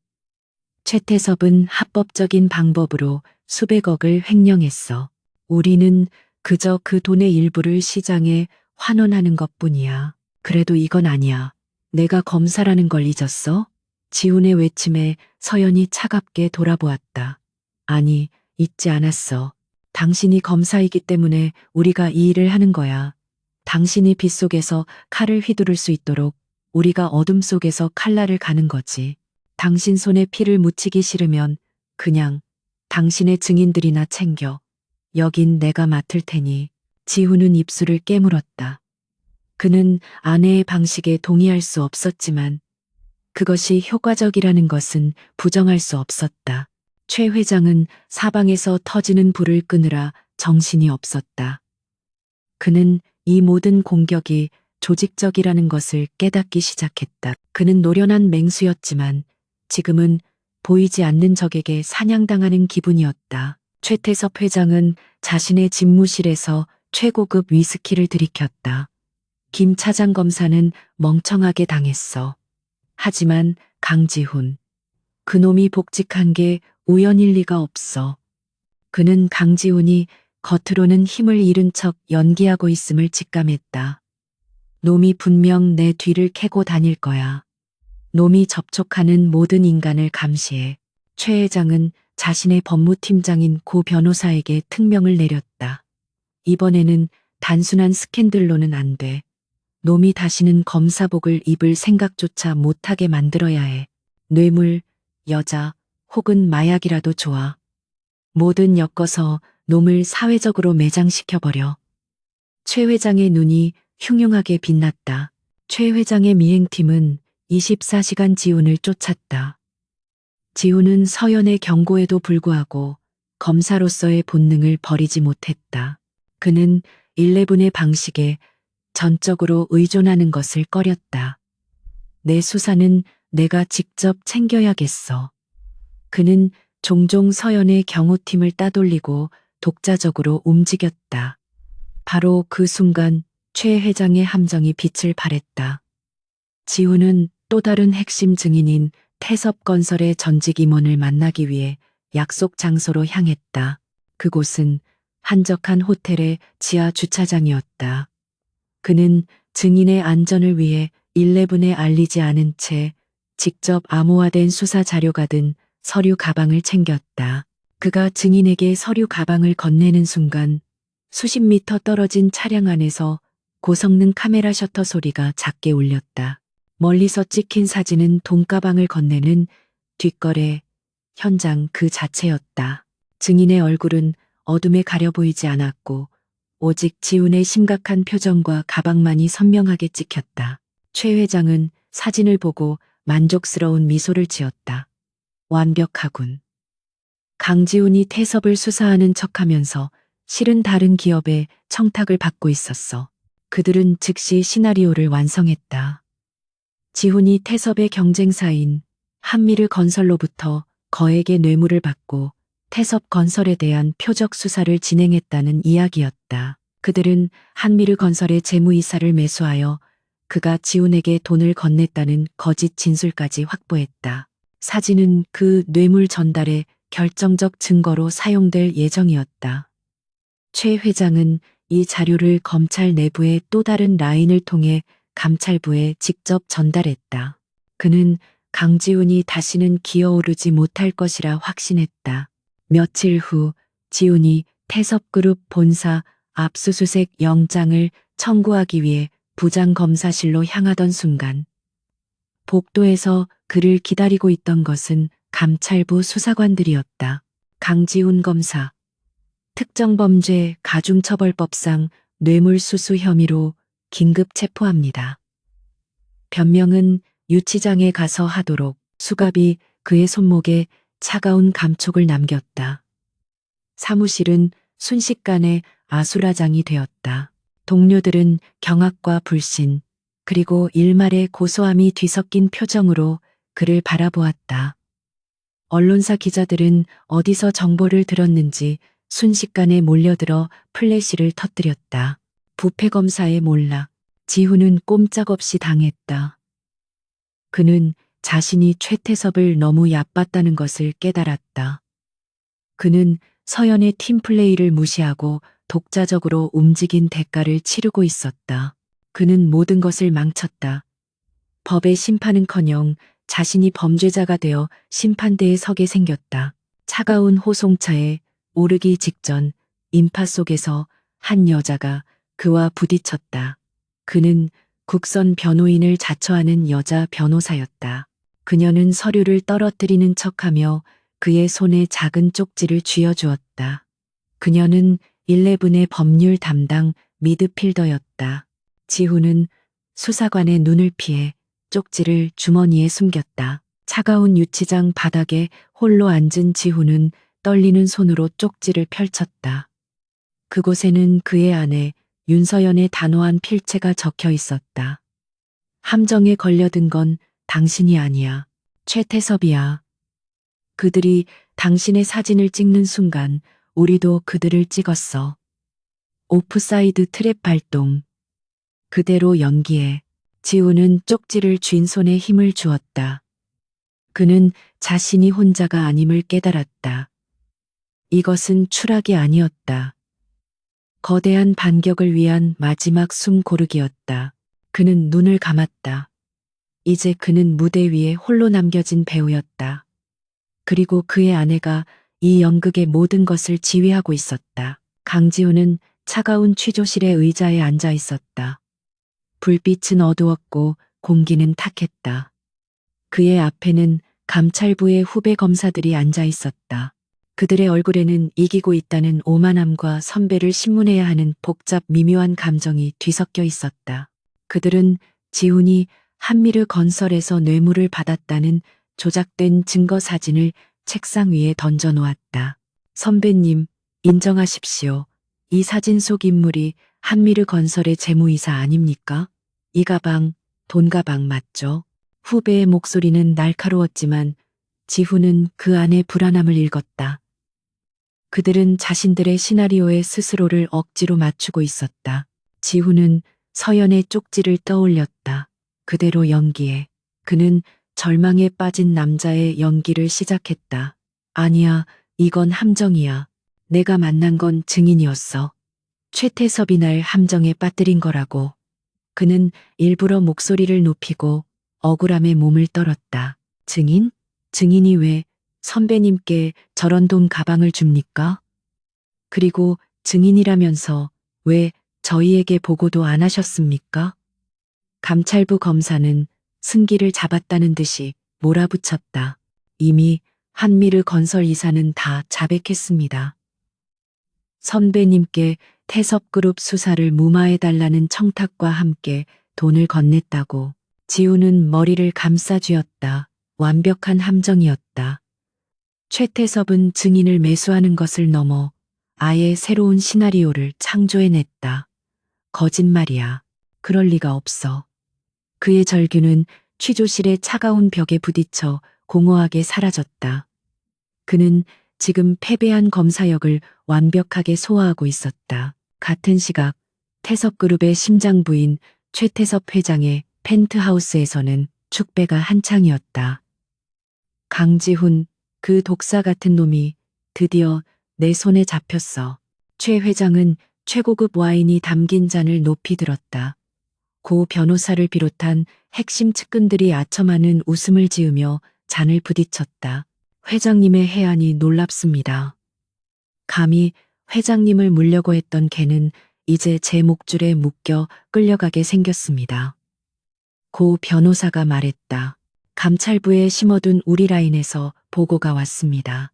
최태섭은 합법적인 방법으로 수백억을 횡령했어. 우리는 그저 그 돈의 일부를 시장에 환원하는 것뿐이야. 그래도 이건 아니야. 내가 검사라는 걸 잊었어? 지훈의 외침에 서연이 차갑게 돌아보았다. 아니, 잊지 않았어. 당신이 검사이기 때문에 우리가 이 일을 하는 거야. 당신이 빛 속에서 칼을 휘두를 수 있도록 우리가 어둠 속에서 칼날을 가는 거지. 당신 손에 피를 묻히기 싫으면 그냥 당신의 증인들이나 챙겨. 여긴 내가 맡을 테니. 지훈은 입술을 깨물었다. 그는 아내의 방식에 동의할 수 없었지만 그것이 효과적이라는 것은 부정할 수 없었다. 최 회장은 사방에서 터지는 불을 끄느라 정신이 없었다. 그는 이 모든 공격이 조직적이라는 것을 깨닫기 시작했다. 그는 노련한 맹수였지만 지금은 보이지 않는 적에게 사냥당하는 기분이었다. 최태섭 회장은 자신의 집무실에서 최고급 위스키를 들이켰다. 김 차장 검사는 멍청하게 당했어. 하지만 강지훈, 그놈이 복직한 게 우연일 리가 없어. 그는 강지훈이 겉으로는 힘을 잃은 척 연기하고 있음을 직감했다. 놈이 분명 내 뒤를 캐고 다닐 거야. 놈이 접촉하는 모든 인간을 감시해. 최 회장은 자신의 법무팀장인 고 변호사에게 특명을 내렸다. 이번에는 단순한 스캔들로는 안 돼. 놈이 다시는 검사복을 입을 생각조차 못하게 만들어야 해. 뇌물, 여자, 혹은 마약이라도 좋아. 뭐든 엮어서 놈을 사회적으로 매장시켜버려. 최 회장의 눈이 흉흉하게 빛났다. 최 회장의 미행팀은 24시간 지훈을 쫓았다. 지훈은 서연의 경고에도 불구하고 검사로서의 본능을 버리지 못했다. 그는 11의 방식에 전적으로 의존하는 것을 꺼렸다. 내 수사는 내가 직접 챙겨야겠어. 그는 종종 서연의 경호팀을 따돌리고 독자적으로 움직였다. 바로 그 순간 최 회장의 함정이 빛을 발했다. 지훈은 또 다른 핵심 증인인 태섭건설의 전직 임원을 만나기 위해 약속 장소로 향했다. 그곳은 한적한 호텔의 지하 주차장이었다. 그는 증인의 안전을 위해 11에 알리지 않은 채 직접 암호화된 수사 자료가 든 서류 가방을 챙겼다. 그가 증인에게 서류 가방을 건네는 순간 수십 미터 떨어진 차량 안에서 고성능 카메라 셔터 소리가 작게 울렸다. 멀리서 찍힌 사진은 돈가방을 건네는 뒷거래 현장 그 자체였다. 증인의 얼굴은 어둠에 가려 보이지 않았고 오직 지훈의 심각한 표정과 가방만이 선명하게 찍혔다. 최 회장은 사진을 보고 만족스러운 미소를 지었다. 완벽하군. 강지훈이 태섭을 수사하는 척하면서 실은 다른 기업의 청탁을 받고 있었어. 그들은 즉시 시나리오를 완성했다. 지훈이 태섭의 경쟁사인 한미르 건설로부터 거액의 뇌물을 받고 태섭 건설에 대한 표적 수사를 진행했다는 이야기였다. 그들은 한미르 건설의 재무이사를 매수하여 그가 지훈에게 돈을 건넸다는 거짓 진술까지 확보했다. 사진은 그 뇌물 전달의 결정적 증거로 사용될 예정이었다. 최 회장은 이 자료를 검찰 내부의 또 다른 라인을 통해 감찰부에 직접 전달했다. 그는 강지훈이 다시는 기어오르지 못할 것이라 확신했다. 며칠 후 지훈이 태섭그룹 본사 압수수색 영장을 청구하기 위해 부장검사실로 향하던 순간 복도에서 그를 기다리고 있던 것은 감찰부 수사관들이었다. 강지훈 검사. 특정범죄 가중처벌법상 뇌물수수 혐의로 긴급 체포합니다. 변명은 유치장에 가서 하도록. 수갑이 그의 손목에 차가운 감촉을 남겼다. 사무실은 순식간에 아수라장이 되었다. 동료들은 경악과 불신, 그리고 일말의 고소함이 뒤섞인 표정으로 그를 바라보았다. 언론사 기자들은 어디서 정보를 들었는지 순식간에 몰려들어 플래시를 터뜨렸다. 부패검사의 몰락. 지훈은 꼼짝없이 당했다. 그는 자신이 최태섭을 너무 얕봤다는 것을 깨달았다. 그는 서연의 팀플레이를 무시하고 독자적으로 움직인 대가를 치르고 있었다. 그는 모든 것을 망쳤다. 법의 심판은커녕 자신이 범죄자가 되어 심판대에 서게 생겼다. 차가운 호송차에 오르기 직전 인파 속에서 한 여자가 그와 부딪혔다. 그는 국선 변호인을 자처하는 여자 변호사였다. 그녀는 서류를 떨어뜨리는 척하며 그의 손에 작은 쪽지를 쥐어주었다. 그녀는 11의 법률 담당 미드필더였다. 지훈은 수사관의 눈을 피해 쪽지를 주머니에 숨겼다. 차가운 유치장 바닥에 홀로 앉은 지훈은 떨리는 손으로 쪽지를 펼쳤다. 그곳에는 그의 아내 윤서연의 단호한 필체가 적혀 있었다. 함정에 걸려든 건 당신이 아니야. 최태섭이야. 그들이 당신의 사진을 찍는 순간 우리도 그들을 찍었어. 오프사이드 트랩 발동. 그대로 연기해. 지훈은 쪽지를 쥔 손에 힘을 주었다. 그는 자신이 혼자가 아님을 깨달았다. 이것은 추락이 아니었다. 거대한 반격을 위한 마지막 숨 고르기였다. 그는 눈을 감았다. 이제 그는 무대 위에 홀로 남겨진 배우였다. 그리고 그의 아내가 이 연극의 모든 것을 지휘하고 있었다. 강지훈은 차가운 취조실의 의자에 앉아 있었다. 불빛은 어두웠고 공기는 탁했다. 그의 앞에는 감찰부의 후배 검사들이 앉아 있었다. 그들의 얼굴에는 이기고 있다는 오만함과 선배를 신문해야 하는 복잡 미묘한 감정이 뒤섞여 있었다. 그들은 지훈이 한미르 건설에서 뇌물을 받았다는 조작된 증거 사진을 책상 위에 던져 놓았다. 선배님, 인정하십시오. 이 사진 속 인물이 한미르 건설의 재무이사 아닙니까? 이 가방, 돈 가방 맞죠? 후배의 목소리는 날카로웠지만 지훈은 그 안의 불안함을 읽었다. 그들은 자신들의 시나리오에 스스로를 억지로 맞추고 있었다. 지훈은 서연의 쪽지를 떠올렸다. 그대로 연기해. 그는 절망에 빠진 남자의 연기를 시작했다. 아니야, 이건 함정이야. 내가 만난 건 증인이었어. 최태섭이 날 함정에 빠뜨린 거라고. 그는 일부러 목소리를 높이고 억울함에 몸을 떨었다. 증인? 증인이 왜 선배님께 저런 돈 가방을 줍니까? 그리고 증인이라면서 왜 저희에게 보고도 안 하셨습니까? 감찰부 검사는 승기를 잡았다는 듯이 몰아붙였다. 이미 한미르 건설 이사는 다 자백했습니다. 선배님께 태섭그룹 수사를 무마해달라는 청탁과 함께 돈을 건넸다고. 지우는 머리를 감싸쥐었다. 완벽한 함정이었다. 최태섭은 증인을 매수하는 것을 넘어 아예 새로운 시나리오를 창조해냈다. 거짓말이야. 그럴 리가 없어. 그의 절규는 취조실의 차가운 벽에 부딪혀 공허하게 사라졌다. 그는 지금 패배한 검사역을 완벽하게 소화하고 있었다. 같은 시각 태섭그룹의 심장부인 최태섭 회장의 펜트하우스에서는 축배가 한창이었다. 강지훈, 그 독사 같은 놈이 드디어 내 손에 잡혔어. 최 회장은 최고급 와인이 담긴 잔을 높이 들었다. 고 변호사를 비롯한 핵심 측근들이 아첨하는 웃음을 지으며 잔을 부딪혔다. 회장님의 해안이 놀랍습니다. 감히 회장님을 물려고 했던 개는 이제 제 목줄에 묶여 끌려가게 생겼습니다. 고 변호사가 말했다. 감찰부에 심어둔 우리 라인에서 보고가 왔습니다.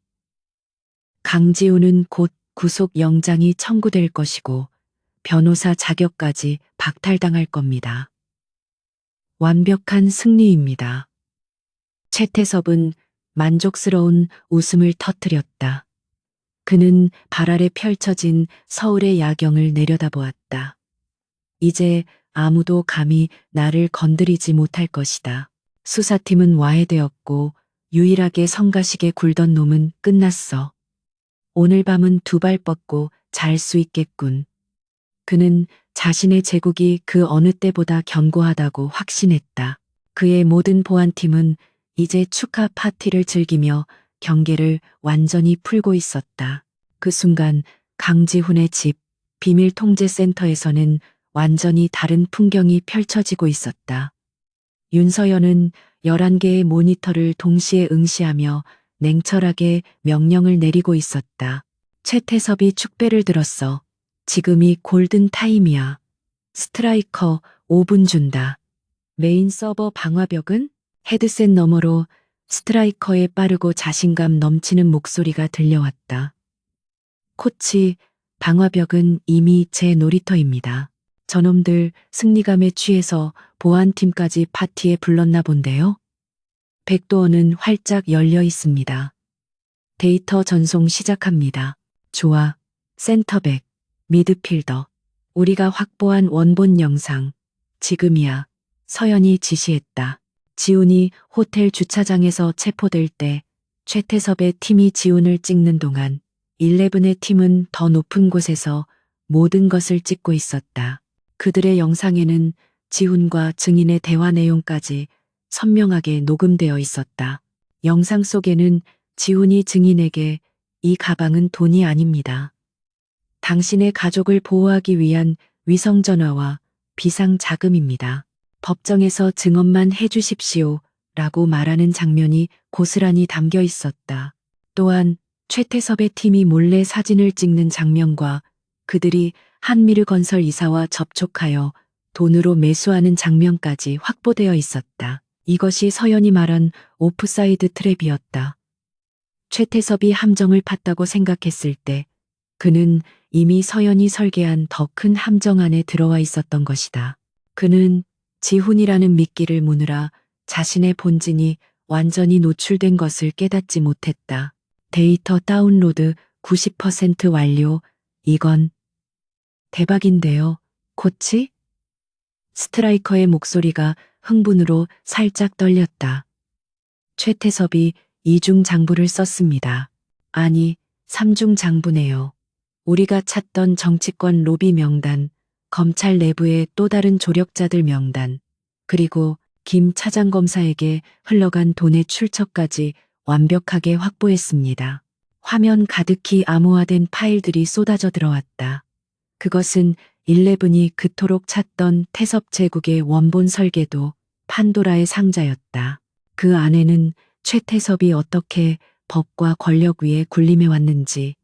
강지우는 곧 구속영장이 청구될 것이고 변호사 자격까지 박탈당할 겁니다. 완벽한 승리입니다. 최태섭은 만족스러운 웃음을 터뜨렸다. 그는 발 아래 펼쳐진 서울의 야경을 내려다보았다. 이제 아무도 감히 나를 건드리지 못할 것이다. 수사팀은 와해되었고 유일하게 성가시게 굴던 놈은 끝났어. 오늘 밤은 두 발 뻗고 잘 수 있겠군. 그는 자신의 제국이 그 어느 때보다 견고하다고 확신했다. 그의 모든 보안팀은 이제 축하 파티를 즐기며 경계를 완전히 풀고 있었다. 그 순간 강지훈의 집 비밀 통제센터에서는 완전히 다른 풍경이 펼쳐지고 있었다. 윤서연은 11개의 모니터를 동시에 응시하며 냉철하게 명령을 내리고 있었다. 최태섭이 축배를 들었어. 지금이 골든 타임이야. 스트라이커 5분 준다. 메인 서버 방화벽은? 헤드셋 너머로 스트라이커의 빠르고 자신감 넘치는 목소리가 들려왔다. 코치, 방화벽은 이미 제 놀이터입니다. 저놈들 승리감에 취해서 보안팀까지 파티에 불렀나 본데요. 백도어는 활짝 열려 있습니다. 데이터 전송 시작합니다. 좋아. 센터백, 미드필더. 우리가 확보한 원본 영상. 지금이야. 서연이 지시했다. 지훈이 호텔 주차장에서 체포될 때 최태섭의 팀이 지훈을 찍는 동안 11의 팀은 더 높은 곳에서 모든 것을 찍고 있었다. 그들의 영상에는 지훈과 증인의 대화 내용까지 선명하게 녹음되어 있었다. 영상 속에는 지훈이 증인에게 이 가방은 돈이 아닙니다. 당신의 가족을 보호하기 위한 위성전화와 비상자금입니다. 법정에서 증언만 해주십시오 라고 말하는 장면이 고스란히 담겨 있었다. 또한 최태섭의 팀이 몰래 사진을 찍는 장면과 그들이 한미르 건설 이사와 접촉하여 돈으로 매수하는 장면까지 확보되어 있었다. 이것이 서연이 말한 오프사이드 트랩이었다. 최태섭이 함정을 팠다고 생각했을 때 그는 이미 서연이 설계한 더 큰 함정 안에 들어와 있었던 것이다. 그는 지훈이라는 미끼를 무느라 자신의 본진이 완전히 노출된 것을 깨닫지 못했다. 데이터 다운로드 90% 완료. 이건 대박인데요, 코치? 스트라이커의 목소리가 흥분으로 살짝 떨렸다. 최태섭이 2중 장부를 썼습니다. 아니, 3중 장부네요. 우리가 찾던 정치권 로비 명단, 검찰 내부의 또 다른 조력자들 명단, 그리고 김 차장검사에게 흘러간 돈의 출처까지 완벽하게 확보했습니다. 화면 가득히 암호화된 파일들이 쏟아져 들어왔다. 그것은 11이 그토록 찾던 태섭 제국의 원본 설계도 판도라의 상자였다. 그 안에는 최태섭이 어떻게 법과 권력 위에 군림해 왔는지,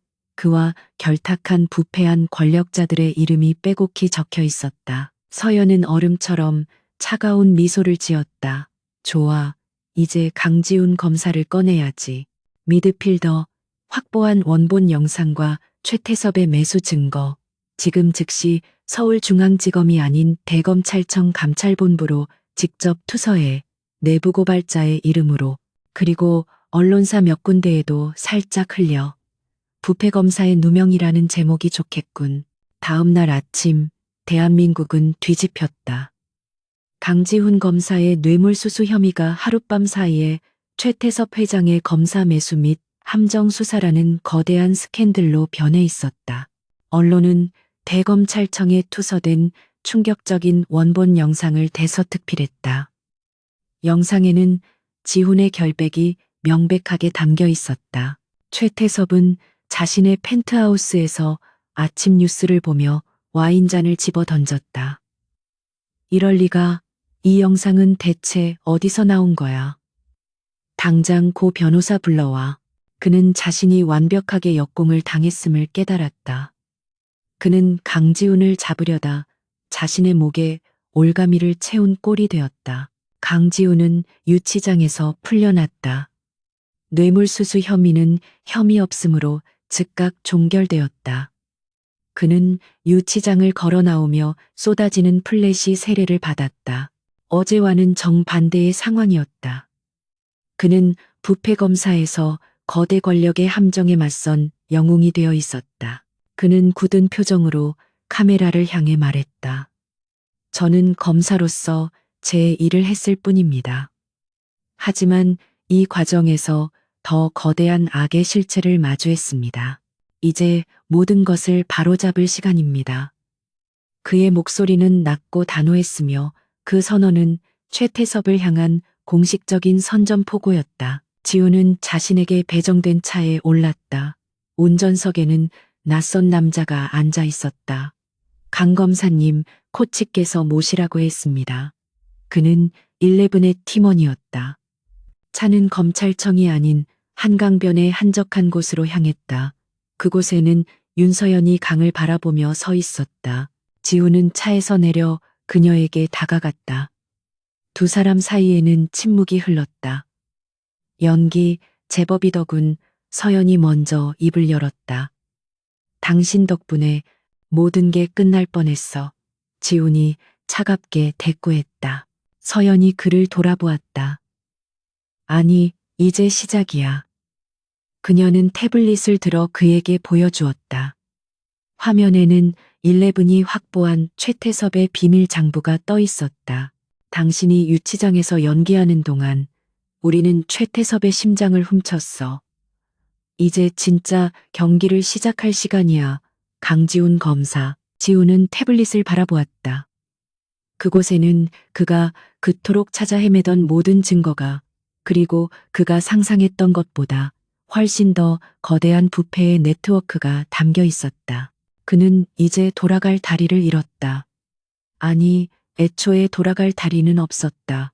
그와 결탁한 부패한 권력자들의 이름이 빼곡히 적혀 있었다. 서연은 얼음처럼 차가운 미소를 지었다. 좋아, 이제 강지훈 검사를 꺼내야지. 미드필더, 확보한 원본 영상과 최태섭의 매수 증거, 지금 즉시 서울중앙지검이 아닌 대검찰청 감찰본부로 직접 투서해, 내부 고발자의 이름으로, 그리고 언론사 몇 군데에도 살짝 흘려. 부패검사의 누명이라는 제목이 좋겠군. 다음 날 아침, 대한민국은 뒤집혔다. 강지훈 검사의 뇌물수수 혐의가 하룻밤 사이에 최태섭 회장의 검사 매수 및 함정 수사라는 거대한 스캔들로 변해 있었다. 언론은 대검찰청에 투서된 충격적인 원본 영상을 대서특필했다. 영상에는 지훈의 결백이 명백하게 담겨 있었다. 최태섭은 자신의 펜트하우스에서 아침 뉴스를 보며 와인잔을 집어 던졌다. 이럴 리가, 이 영상은 대체 어디서 나온 거야? 당장 고 변호사 불러와. 그는 자신이 완벽하게 역공을 당했음을 깨달았다. 그는 강지훈을 잡으려다 자신의 목에 올가미를 채운 꼴이 되었다. 강지훈은 유치장에서 풀려났다. 뇌물수수 혐의는 혐의 없음으로 즉각 종결되었다. 그는 유치장을 걸어 나오며 쏟아지는 플래시 세례를 받았다. 어제와는 정반대의 상황이었다. 그는 부패검사에서 거대 권력의 함정에 맞선 영웅이 되어 있었다. 그는 굳은 표정으로 카메라를 향해 말했다. 저는 검사로서 제 일을 했을 뿐입니다. 하지만 이 과정에서 더 거대한 악의 실체를 마주했습니다. 이제 모든 것을 바로잡을 시간입니다. 그의 목소리는 낮고 단호했으며 그 선언은 최태섭을 향한 공식적인 선전포고였다. 지훈은 자신에게 배정된 차에 올랐다. 운전석에는 낯선 남자가 앉아 있었다. 강 검사님, 코치께서 모시라고 했습니다. 그는 11의 팀원이었다. 차는 검찰청이 아닌 한강변의 한적한 곳으로 향했다. 그곳에는 윤서연이 강을 바라보며 서 있었다. 지훈은 차에서 내려 그녀에게 다가갔다. 두 사람 사이에는 침묵이 흘렀다. 연기, 제법이더군. 서연이 먼저 입을 열었다. 당신 덕분에 모든 게 끝날 뻔했어. 지훈이 차갑게 대꾸했다. 서연이 그를 돌아보았다. 아니, 이제 시작이야. 그녀는 태블릿을 들어 그에게 보여주었다. 화면에는 11이 확보한 최태섭의 비밀 장부가 떠 있었다. 당신이 유치장에서 연기하는 동안 우리는 최태섭의 심장을 훔쳤어. 이제 진짜 경기를 시작할 시간이야. 강지훈 검사. 지훈은 태블릿을 바라보았다. 그곳에는 그가 그토록 찾아 헤매던 모든 증거가, 그리고 그가 상상했던 것보다 훨씬 더 거대한 부패의 네트워크가 담겨 있었다. 그는 이제 돌아갈 다리를 잃었다. 아니, 애초에 돌아갈 다리는 없었다.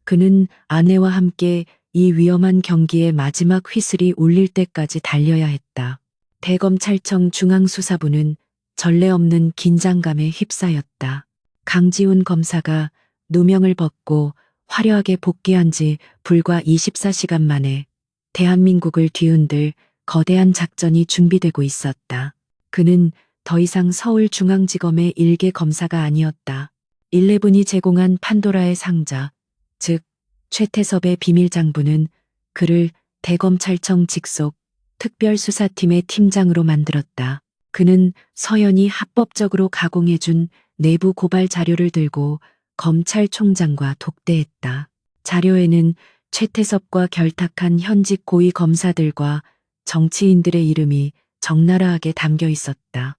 그는 아내와 함께 이 위험한 경기의 마지막 휘슬이 울릴 때까지 달려야 했다. 대검찰청 중앙수사부는 전례 없는 긴장감에 휩싸였다. 강지훈 검사가 누명을 벗고 화려하게 복귀한 지 불과 24시간 만에 대한민국을 뒤흔들 거대한 작전이 준비되고 있었다. 그는 더 이상 서울중앙지검의 일개 검사가 아니었다. 11이 제공한 판도라의 상자, 즉 최태섭의 비밀장부는 그를 대검찰청 직속 특별수사팀의 팀장으로 만들었다. 그는 서연이 합법적으로 가공해준 내부 고발 자료를 들고 검찰총장과 독대했다. 자료에는 최태섭과 결탁한 현직 고위 검사들과 정치인들의 이름이 적나라하게 담겨 있었다.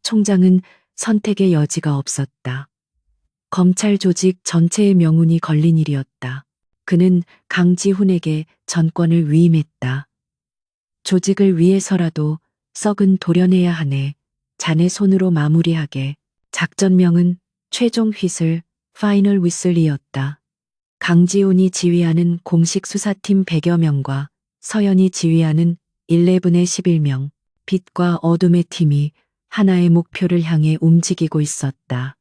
총장은 선택의 여지가 없었다. 검찰 조직 전체의 명운이 걸린 일이었다. 그는 강지훈에게 전권을 위임했다. 조직을 위해서라도 썩은 도려내야 하네. 자네 손으로 마무리하게. 작전명은 최종 휘슬, 파이널 위슬이었다. 강지훈이 지휘하는 공식 수사팀 100여 명과 서연이 지휘하는 11의 11명, 빛과 어둠의 팀이 하나의 목표를 향해 움직이고 있었다.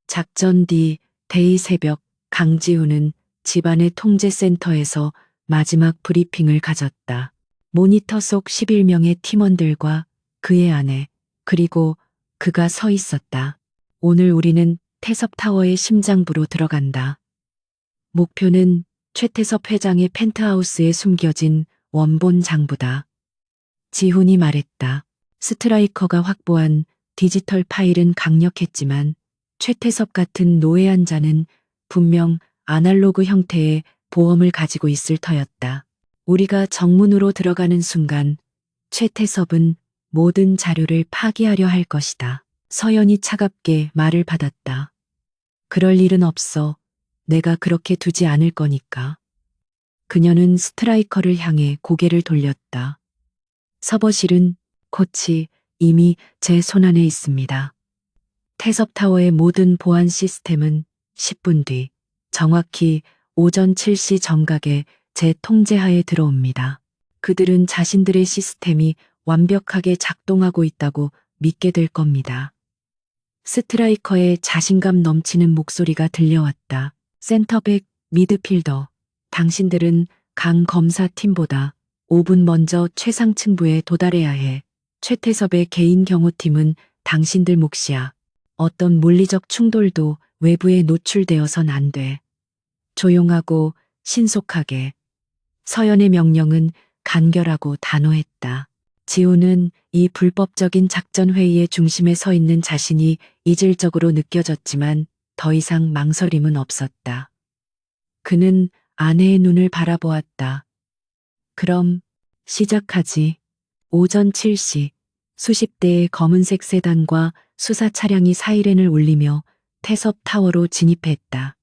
작전 뒤 대의 새벽, 강지훈은 집안의 통제센터에서 마지막 브리핑을 가졌다. 모니터 속 11명의 팀원들과 그의 아내, 그리고 그가 서 있었다. 오늘 우리는 태섭타워의 심장부로 들어간다. 목표는 최태섭 회장의 펜트하우스에 숨겨진 원본 장부다. 지훈이 말했다. 스트라이커가 확보한 디지털 파일은 강력했지만 최태섭 같은 노예한 자는 분명 아날로그 형태의 보험을 가지고 있을 터였다. 우리가 정문으로 들어가는 순간 최태섭은 모든 자료를 파기하려 할 것이다. 서연이 차갑게 말을 받았다. 그럴 일은 없어. 내가 그렇게 두지 않을 거니까. 그녀는 스트라이커를 향해 고개를 돌렸다. 서버실은 코치 이미 제 손안에 있습니다. 태섭타워의 모든 보안 시스템은 10분 뒤 정확히 오전 7시 정각에 제 통제하에 들어옵니다. 그들은 자신들의 시스템이 완벽하게 작동하고 있다고 믿게 될 겁니다. 스트라이커의 자신감 넘치는 목소리가 들려왔다. 센터백, 미드필더, 당신들은 강 검사팀보다 5분 먼저 최상층부에 도달해야 해. 최태섭의 개인 경호팀은 당신들 몫이야. 어떤 물리적 충돌도 외부에 노출되어선 안 돼. 조용하고 신속하게. 서연의 명령은 간결하고 단호했다. 지훈은 이 불법적인 작전 회의의 중심에 서 있는 자신이 이질적으로 느껴졌지만 더 이상 망설임은 없었다. 그는 아내의 눈을 바라보았다. 그럼 시작하지. 오전 7시 수십 대의 검은색 세단과 수사 차량이 사이렌을 울리며 태섭타워로 진입했다.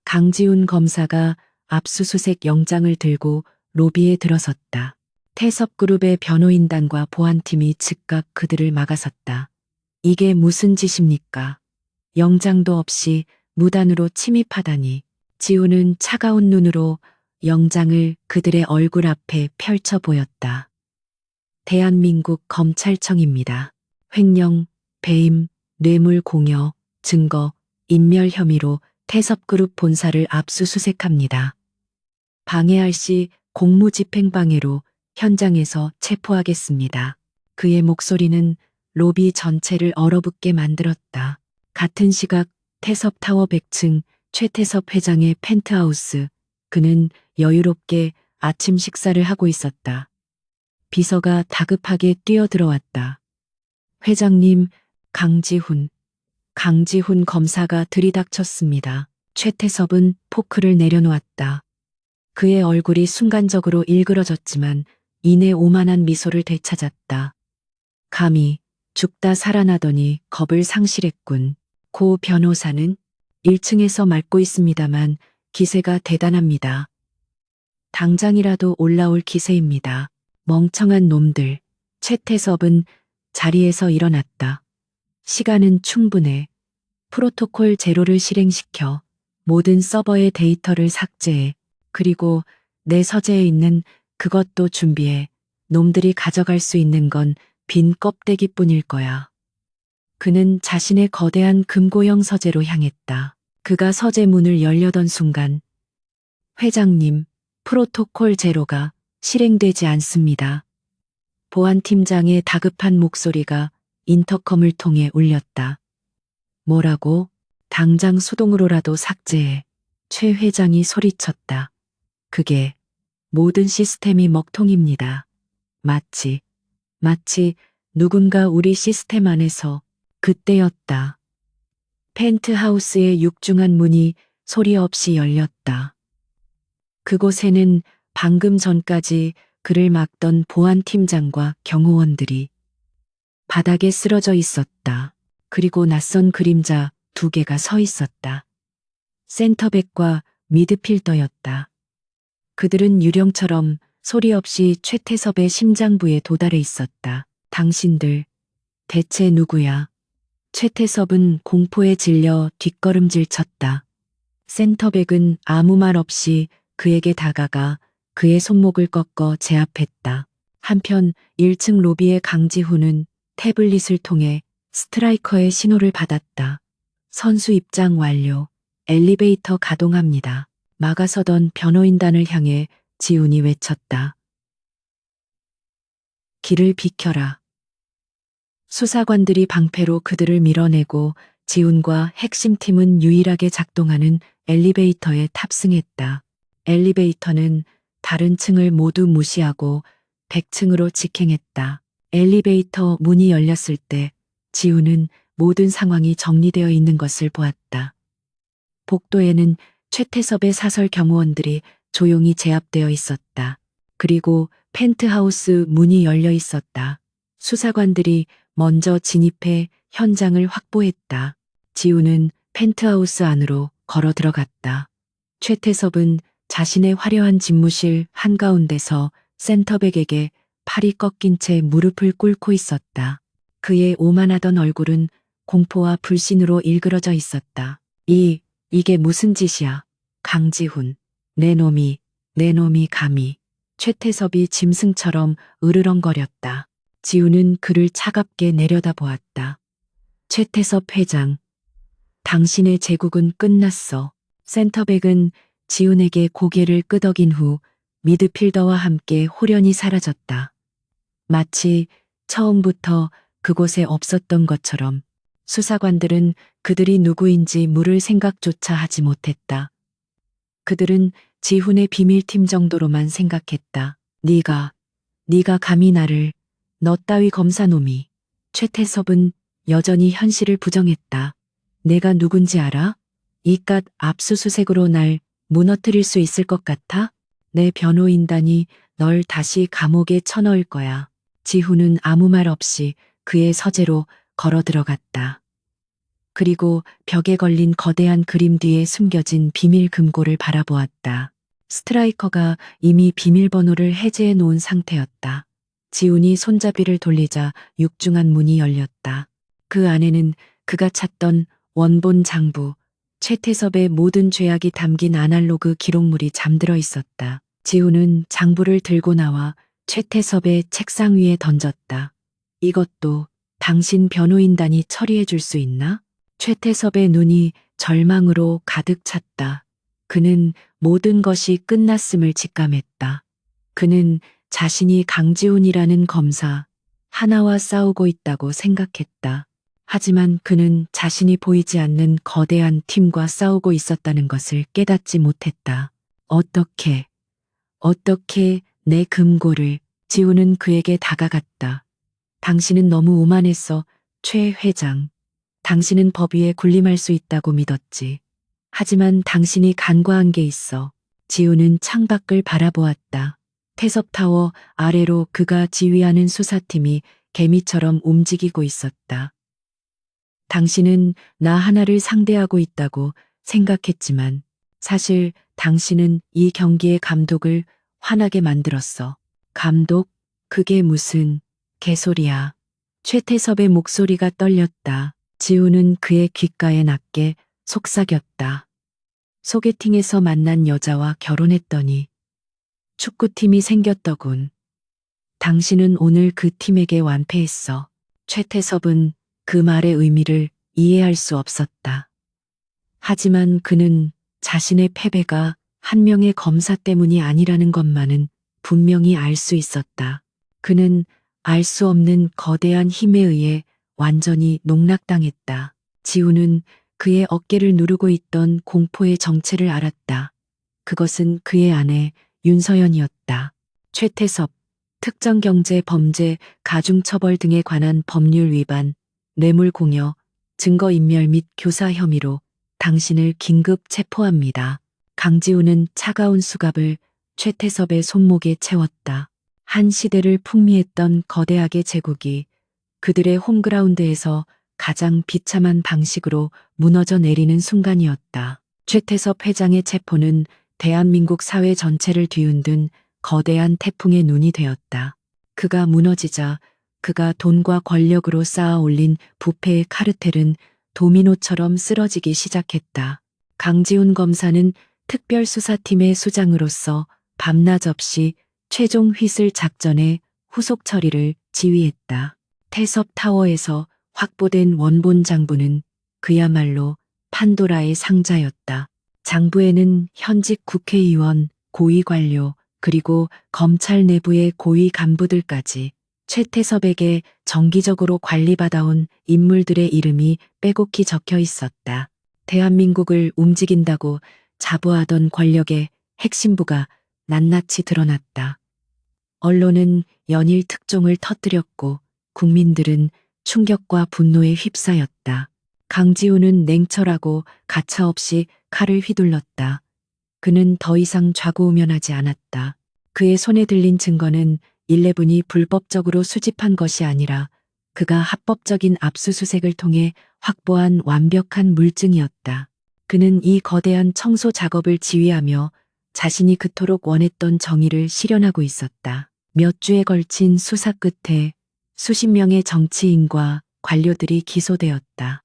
강지훈 검사가 압수수색 영장을 들고 로비에 들어섰다. 태섭그룹의 변호인단과 보안팀이 즉각 그들을 막아섰다. 이게 무슨 짓입니까? 영장도 없이 무단으로 침입하다니. 지훈은 차가운 눈으로 영장을 그들의 얼굴 앞에 펼쳐 보였다. 대한민국 검찰청입니다. 횡령, 배임, 뇌물 공여, 증거, 인멸 혐의로 태섭그룹 본사를 압수수색합니다. 방해할 시 공무집행방해로 현장에서 체포하겠습니다. 그의 목소리는 로비 전체를 얼어붙게 만들었다. 같은 시각 태섭타워 100층 최태섭 회장의 펜트하우스. 그는 여유롭게 아침 식사를 하고 있었다. 비서가 다급하게 뛰어들어왔다. 회장님, 강지훈 검사가 들이닥쳤습니다. 최태섭은 포크를 내려놓았다. 그의 얼굴이 순간적으로 일그러졌지만 이내 오만한 미소를 되찾았다. 감히 죽다 살아나더니 겁을 상실했군. 고 변호사는 1층에서 맡고 있습니다만 기세가 대단합니다. 당장이라도 올라올 기세입니다. 멍청한 놈들. 최태섭은 자리에서 일어났다. 시간은 충분해. 프로토콜 제로를 실행시켜 모든 서버의 데이터를 삭제해. 그리고 내 서재에 있는 그것도 준비해. 놈들이 가져갈 수 있는 건 빈 껍데기뿐일 거야. 그는 자신의 거대한 금고형 서재로 향했다. 그가 서재 문을 열려던 순간 회장님, 프로토콜 제로가 실행되지 않습니다. 보안팀장의 다급한 목소리가 인터컴을 통해 울렸다. 뭐라고? 당장 수동으로라도 삭제해. 최 회장이 소리쳤다. 그게 모든 시스템이 먹통입니다. 마치 누군가 우리 시스템 안에서 그때였다. 펜트하우스의 육중한 문이 소리 없이 열렸다. 그곳에는 방금 전까지 그를 막던 보안팀장과 경호원들이 바닥에 쓰러져 있었다. 그리고 낯선 그림자 두 개가 서 있었다. 센터백과 미드필더였다. 그들은 유령처럼 소리 없이 최태섭의 심장부에 도달해 있었다. 당신들, 대체 누구야? 최태섭은 공포에 질려 뒷걸음질 쳤다. 센터백은 아무 말 없이 그에게 다가가 그의 손목을 꺾어 제압했다. 한편 1층 로비의 강지훈은 태블릿을 통해 스트라이커의 신호를 받았다. 선수 입장 완료. 엘리베이터 가동합니다. 막아서던 변호인단을 향해 지훈이 외쳤다. 길을 비켜라. 수사관들이 방패로 그들을 밀어내고 지훈과 핵심팀은 유일하게 작동하는 엘리베이터에 탑승했다. 엘리베이터는 다른 층을 모두 무시하고 100층으로 직행했다. 엘리베이터 문이 열렸을 때 지훈은 모든 상황이 정리되어 있는 것을 보았다. 복도에는 최태섭의 사설 경호원들이 조용히 제압되어 있었다. 그리고 펜트하우스 문이 열려 있었다. 수사관들이 먼저 진입해 현장을 확보했다. 지훈은 펜트하우스 안으로 걸어 들어갔다. 최태섭은 자신의 화려한 집무실 한가운데서 센터백에게 팔이 꺾인 채 무릎을 꿇고 있었다. 그의 오만하던 얼굴은 공포와 불신으로 일그러져 있었다. 이게 무슨 짓이야? 강지훈, 내 놈이 감히. 최태섭이 짐승처럼 으르렁거렸다. 지훈은 그를 차갑게 내려다보았다. 최태섭 회장, 당신의 제국은 끝났어. 센터백은 지훈에게 고개를 끄덕인 후 미드필더와 함께 홀연히 사라졌다. 마치 처음부터 그곳에 없었던 것처럼 수사관들은 그들이 누구인지 물을 생각조차 하지 못했다. 그들은 지훈의 비밀팀 정도로만 생각했다. 네가 감히 나를, 너 따위 검사놈이. 최태섭은 여전히 현실을 부정했다. 내가 누군지 알아? 이깟 압수수색으로 날 무너뜨릴 수 있을 것 같아? 내 변호인단이 널 다시 감옥에 쳐넣을 거야. 지훈은 아무 말 없이 그의 서재로 걸어 들어갔다. 그리고 벽에 걸린 거대한 그림 뒤에 숨겨진 비밀 금고를 바라보았다. 스트라이커가 이미 비밀번호를 해제해 놓은 상태였다. 지훈이 손잡이를 돌리자 육중한 문이 열렸다. 그 안에는 그가 찾던 원본 장부, 최태섭의 모든 죄악이 담긴 아날로그 기록물이 잠들어 있었다. 지훈은 장부를 들고 나와 최태섭의 책상 위에 던졌다. 이것도 당신 변호인단이 처리해 줄 수 있나? 최태섭의 눈이 절망으로 가득 찼다. 그는 모든 것이 끝났음을 직감했다. 그는 자신이 강지훈이라는 검사 하나와 싸우고 있다고 생각했다. 하지만 그는 자신이 보이지 않는 거대한 팀과 싸우고 있었다는 것을 깨닫지 못했다. 어떻게 내 금고를. 지훈은 그에게 다가갔다. 당신은 너무 오만했어, 최 회장. 당신은 법 위에 군림할 수 있다고 믿었지. 하지만 당신이 간과한 게 있어. 지훈은 창밖을 바라보았다. 태섭타워 아래로 그가 지휘하는 수사팀이 개미처럼 움직이고 있었다. 당신은 나 하나를 상대하고 있다고 생각했지만 사실 당신은 이 경기의 감독을 화나게 만들었어. 감독? 그게 무슨 개소리야. 최태섭의 목소리가 떨렸다. 지훈은 그의 귓가에 낮게 속삭였다. 소개팅에서 만난 여자와 결혼했더니 축구팀이 생겼더군. 당신은 오늘 그 팀에게 완패했어. 최태섭은 그 말의 의미를 이해할 수 없었다. 하지만 그는 자신의 패배가 한 명의 검사 때문이 아니라는 것만은 분명히 알 수 있었다. 그는 알 수 없는 거대한 힘에 의해 완전히 농락당했다. 지훈은 그의 어깨를 누르고 있던 공포의 정체를 알았다. 그것은 그의 아내 윤서연이었다. 최태섭, 특정경제 범죄, 가중처벌 등에 관한 법률 위반, 뇌물공여, 증거인멸 및 교사 혐의로 당신을 긴급 체포합니다. 강지훈은 차가운 수갑을 최태섭의 손목에 채웠다. 한 시대를 풍미했던 거대하게 제국이 그들의 홈그라운드에서 가장 비참한 방식으로 무너져 내리는 순간이었다. 최태섭 회장의 체포는 대한민국 사회 전체를 뒤흔든 거대한 태풍의 눈이 되었다. 그가 무너지자 그가 돈과 권력으로 쌓아 올린 부패의 카르텔은 도미노처럼 쓰러지기 시작했다. 강지훈 검사는 특별수사팀의 수장으로서 밤낮 없이 최종 휘슬 작전의 후속 처리를 지휘했다. 태섭 타워에서 확보된 원본 장부는 그야말로 판도라의 상자였다. 장부에는 현직 국회의원, 고위 관료, 그리고 검찰 내부의 고위 간부들까지 최태섭에게 정기적으로 관리받아온 인물들의 이름이 빼곡히 적혀 있었다. 대한민국을 움직인다고 자부하던 권력의 핵심부가 낱낱이 드러났다. 언론은 연일 특종을 터뜨렸고 국민들은 충격과 분노에 휩싸였다. 강지훈은 냉철하고 가차없이 칼을 휘둘렀다. 그는 더 이상 좌고우면하지 않았다. 그의 손에 들린 증거는 11이 불법적으로 수집한 것이 아니라 그가 합법적인 압수수색을 통해 확보한 완벽한 물증이었다. 그는 이 거대한 청소 작업을 지휘하며 자신이 그토록 원했던 정의를 실현하고 있었다. 몇 주에 걸친 수사 끝에 수십 명의 정치인과 관료들이 기소되었다.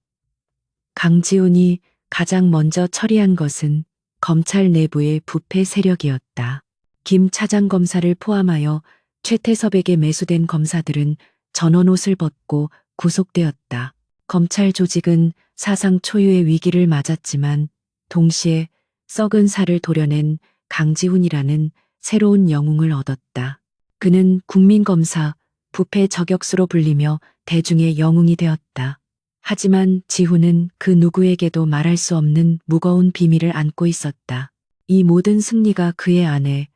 강지훈이 가장 먼저 처리한 것은 검찰 내부의 부패 세력이었다. 김 차장검사를 포함하여 최태섭에게 매수된 검사들은 전원옷을 벗고 구속되었다. 검찰 조직은 사상 초유의 위기를 맞았지만 동시에 썩은 살을 도려낸 강지훈이라는 새로운 영웅을 얻었다. 그는 국민검사, 부패 저격수로 불리며 대중의 영웅이 되었다. 하지만 지훈은 그 누구에게도 말할 수 없는 무거운 비밀을 안고 있었다. 이 모든 승리가 그의 아내,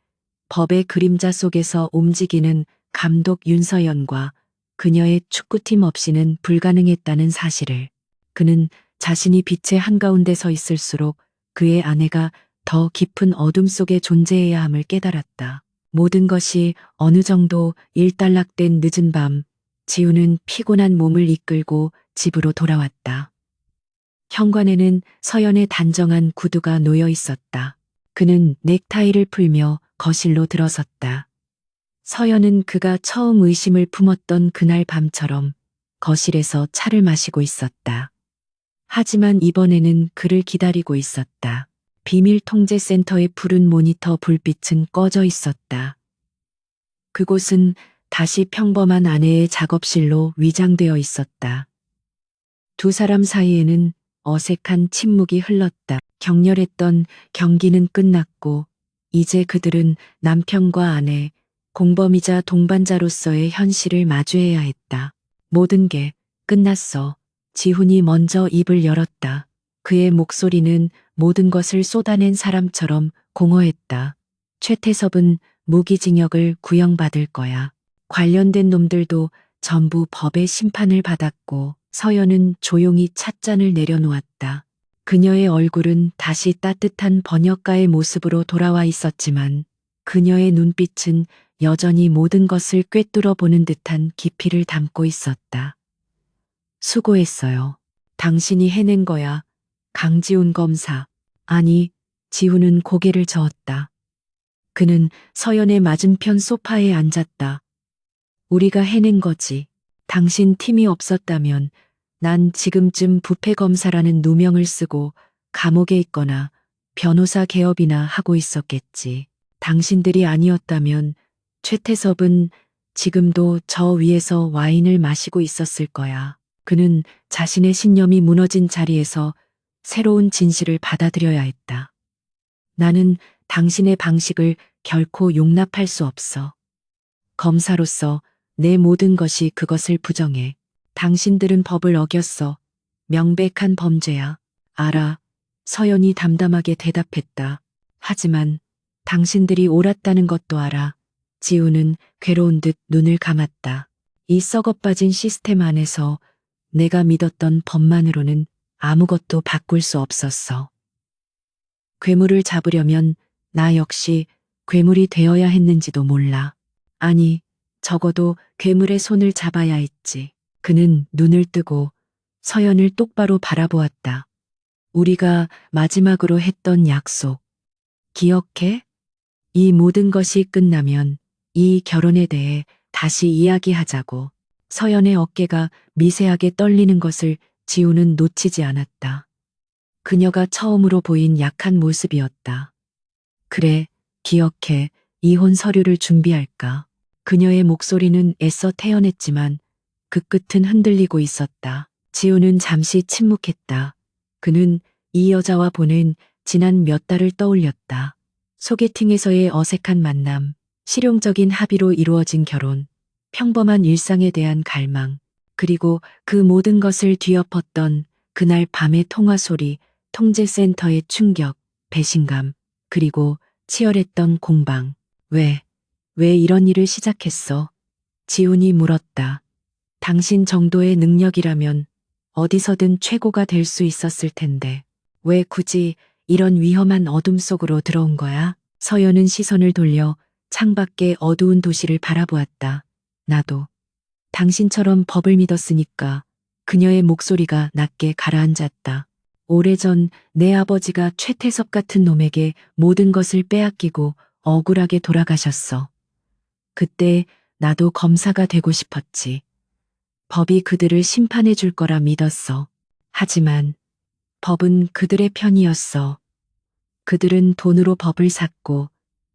법의 그림자 속에서 움직이는 감독 윤서연과 그녀의 축구팀 없이는 불가능했다는 사실을. 그는 자신이 빛의 한가운데 서 있을수록 그의 아내가 더 깊은 어둠 속에 존재해야 함을 깨달았다. 모든 것이 어느 정도 일단락된 늦은 밤, 지훈은 피곤한 몸을 이끌고 집으로 돌아왔다. 현관에는 서연의 단정한 구두가 놓여 있었다. 그는 넥타이를 풀며 거실로 들어섰다. 서연은 그가 처음 의심을 품었던 그날 밤처럼 거실에서 차를 마시고 있었다. 하지만 이번에는 그를 기다리고 있었다. 비밀 통제센터의 푸른 모니터 불빛은 꺼져 있었다. 그곳은 다시 평범한 아내의 작업실로 위장되어 있었다. 두 사람 사이에는 어색한 침묵이 흘렀다. 격렬했던 경기는 끝났고 이제 그들은 남편과 아내, 공범이자 동반자로서의 현실을 마주해야 했다. 모든 게 끝났어. 지훈이 먼저 입을 열었다. 그의 목소리는 모든 것을 쏟아낸 사람처럼 공허했다. 최태섭은 무기징역을 구형받을 거야. 관련된 놈들도 전부 법의 심판을 받았고 서연은 조용히 찻잔을 내려놓았다. 그녀의 얼굴은 다시 따뜻한 번역가의 모습으로 돌아와 있었지만 그녀의 눈빛은 여전히 모든 것을 꿰뚫어 보는 듯한 깊이를 담고 있었다. 수고했어요. 당신이 해낸 거야. 강지훈 검사. 아니, 지훈은 고개를 저었다. 그는 서연의 맞은편 소파에 앉았다. 우리가 해낸 거지. 당신 팀이 없었다면 난 지금쯤 부패검사라는 누명을 쓰고 감옥에 있거나 변호사 개업이나 하고 있었겠지. 당신들이 아니었다면 최태섭은 지금도 저 위에서 와인을 마시고 있었을 거야. 그는 자신의 신념이 무너진 자리에서 새로운 진실을 받아들여야 했다. 나는 당신의 방식을 결코 용납할 수 없어. 검사로서 내 모든 것이 그것을 부정해. 당신들은 법을 어겼어. 명백한 범죄야. 알아. 서연이 담담하게 대답했다. 하지만 당신들이 옳았다는 것도 알아. 지우는 괴로운 듯 눈을 감았다. 이 썩어빠진 시스템 안에서 내가 믿었던 법만으로는 아무것도 바꿀 수 없었어. 괴물을 잡으려면 나 역시 괴물이 되어야 했는지도 몰라. 아니, 적어도 괴물의 손을 잡아야 했지. 그는 눈을 뜨고 서연을 똑바로 바라보았다. 우리가 마지막으로 했던 약속. 기억해? 이 모든 것이 끝나면 이 결혼에 대해 다시 이야기하자고. 서연의 어깨가 미세하게 떨리는 것을 지우는 놓치지 않았다. 그녀가 처음으로 보인 약한 모습이었다. 그래, 기억해. 이혼 서류를 준비할까? 그녀의 목소리는 애써 태연했지만 그 끝은 흔들리고 있었다. 지우는 잠시 침묵했다. 그는 이 여자와 보낸 지난 몇 달을 떠올렸다. 소개팅에서의 어색한 만남, 실용적인 합의로 이루어진 결혼, 평범한 일상에 대한 갈망, 그리고 그 모든 것을 뒤엎었던 그날 밤의 통화 소리, 통제센터의 충격, 배신감, 그리고 치열했던 공방. 왜 이런 일을 시작했어? 지훈이 물었다. 당신 정도의 능력이라면 어디서든 최고가 될 수 있었을 텐데. 왜 굳이 이런 위험한 어둠 속으로 들어온 거야? 서연은 시선을 돌려 창밖의 어두운 도시를 바라보았다. 나도 당신처럼 법을 믿었으니까. 그녀의 목소리가 낮게 가라앉았다. 오래전 내 아버지가 최태섭 같은 놈에게 모든 것을 빼앗기고 억울하게 돌아가셨어. 그때 나도 검사가 되고 싶었지. 법이 그들을 심판해 줄 거라 믿었어. 하지만 법은 그들의 편이었어. 그들은 돈으로 법을 샀고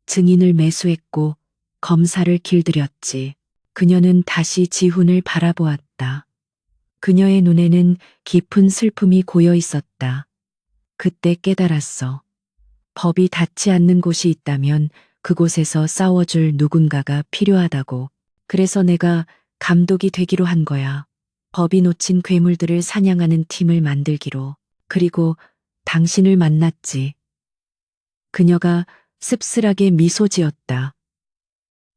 증인을 매수했고 검사를 길들였지. 그녀는 다시 지훈을 바라보았다. 그녀의 눈에는 깊은 슬픔이 고여 있었다. 그때 깨달았어. 법이 닿지 않는 곳이 있다면 그곳에서 싸워줄 누군가가 필요하다고. 그래서 내가 감독이 되기로 한 거야. 법이 놓친 괴물들을 사냥하는 팀을 만들기로. 그리고 당신을 만났지. 그녀가 씁쓸하게 미소 지었다.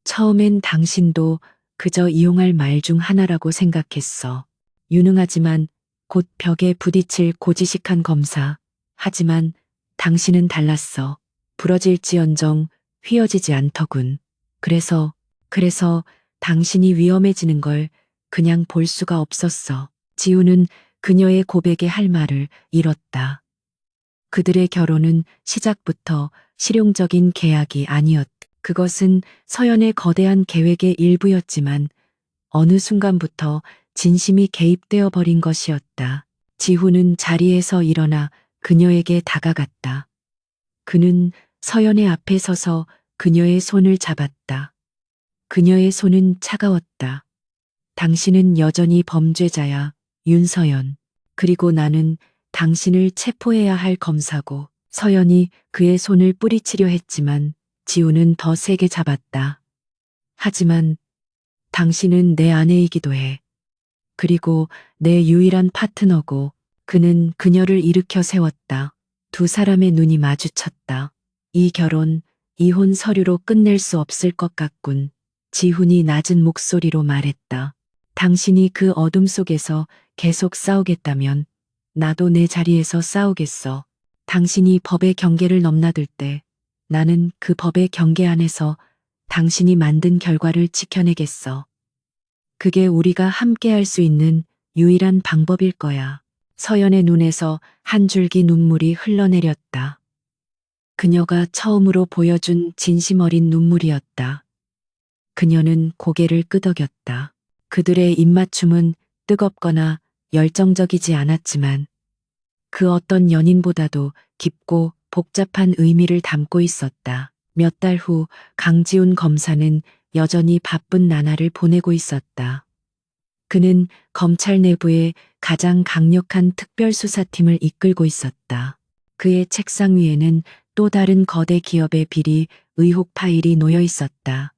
처음엔 당신도 그저 이용할 말 중 하나라고 생각했어. 유능하지만 곧 벽에 부딪힐 고지식한 검사. 하지만 당신은 달랐어. 부러질지언정 휘어지지 않더군. 그래서 당신이 위험해지는 걸 그냥 볼 수가 없었어. 지우는 그녀의 고백에 할 말을 잃었다. 그들의 결혼은 시작부터 실용적인 계약이 아니었다. 그것은 서연의 거대한 계획의 일부였지만 어느 순간부터 진심이 개입되어 버린 것이었다. 지훈은 자리에서 일어나 그녀에게 다가갔다. 그는 서연의 앞에 서서 그녀의 손을 잡았다. 그녀의 손은 차가웠다. 당신은 여전히 범죄자야, 윤서연. 그리고 나는 당신을 체포해야 할 검사고. 서연이 그의 손을 뿌리치려 했지만 지우는 더 세게 잡았다. 하지만 당신은 내 아내이기도 해. 그리고 내 유일한 파트너고. 그는 그녀를 일으켜 세웠다. 두 사람의 눈이 마주쳤다. 이 결혼, 이혼 서류로 끝낼 수 없을 것 같군. 지훈이 낮은 목소리로 말했다. 당신이 그 어둠 속에서 계속 싸우겠다면 나도 내 자리에서 싸우겠어. 당신이 법의 경계를 넘나들 때 나는 그 법의 경계 안에서 당신이 만든 결과를 지켜내겠어. 그게 우리가 함께 할 수 있는 유일한 방법일 거야. 서연의 눈에서 한 줄기 눈물이 흘러내렸다. 그녀가 처음으로 보여준 진심 어린 눈물이었다. 그녀는 고개를 끄덕였다. 그들의 입맞춤은 뜨겁거나 열정적이지 않았지만 그 어떤 연인보다도 깊고 복잡한 의미를 담고 있었다. 몇 달 후 강지훈 검사는 여전히 바쁜 나날을 보내고 있었다. 그는 검찰 내부의 가장 강력한 특별수사팀을 이끌고 있었다. 그의 책상 위에는 또 다른 거대 기업의 비리 의혹 파일이 놓여 있었다.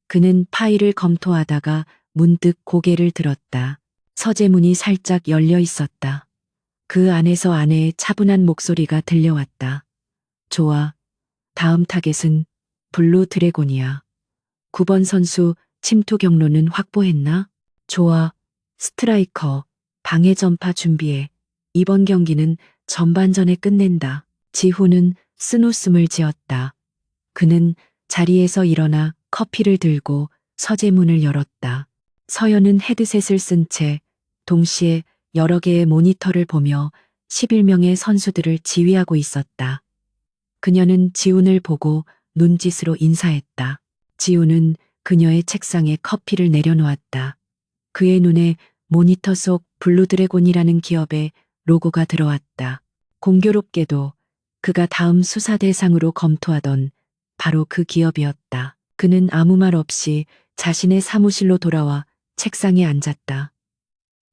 그는 파일을 검토하다가 문득 고개를 들었다. 서재문이 살짝 열려 있었다. 그 안에서 아내의 차분한 목소리가 들려왔다. 좋아. 다음 타겟은 블루 드래곤이야. 9번 선수 침투 경로는 확보했나? 좋아. 스트라이커. 방해 전파 준비해. 이번 경기는 전반전에 끝낸다. 지훈은 쓴웃음을 지었다. 그는 자리에서 일어나 커피를 들고 서재문을 열었다. 서연은 헤드셋을 쓴 채 동시에 여러 개의 모니터를 보며 11명의 선수들을 지휘하고 있었다. 그녀는 지훈을 보고 눈짓으로 인사했다. 지훈은 그녀의 책상에 커피를 내려놓았다. 그의 눈에 모니터 속 블루드래곤이라는 기업의 로고가 들어왔다. 공교롭게도 그가 다음 수사 대상으로 검토하던 바로 그 기업이었다. 그는 아무 말 없이 자신의 사무실로 돌아와 책상에 앉았다.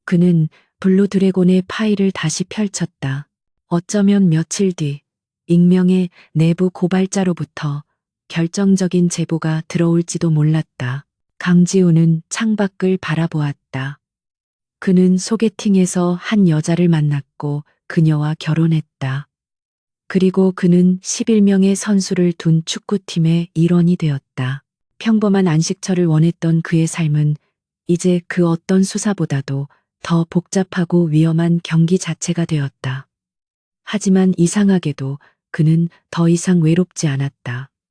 그는 블루드래곤의 파일을 다시 펼쳤다. 어쩌면 며칠 뒤 익명의 내부 고발자로부터 결정적인 제보가 들어올지도 몰랐다. 강지우는 창밖을 바라보았다. 그는 소개팅에서 한 여자를 만났고 그녀와 결혼했다. 그리고 그는 11명의 선수를 둔 축구팀의 일원이 되었다. 평범한 안식처를 원했던 그의 삶은 이제 그 어떤 수사보다도 더 복잡하고 위험한 경기 자체가 되었다. 하지만 이상하게도 그는 더 이상 외롭지 않았다.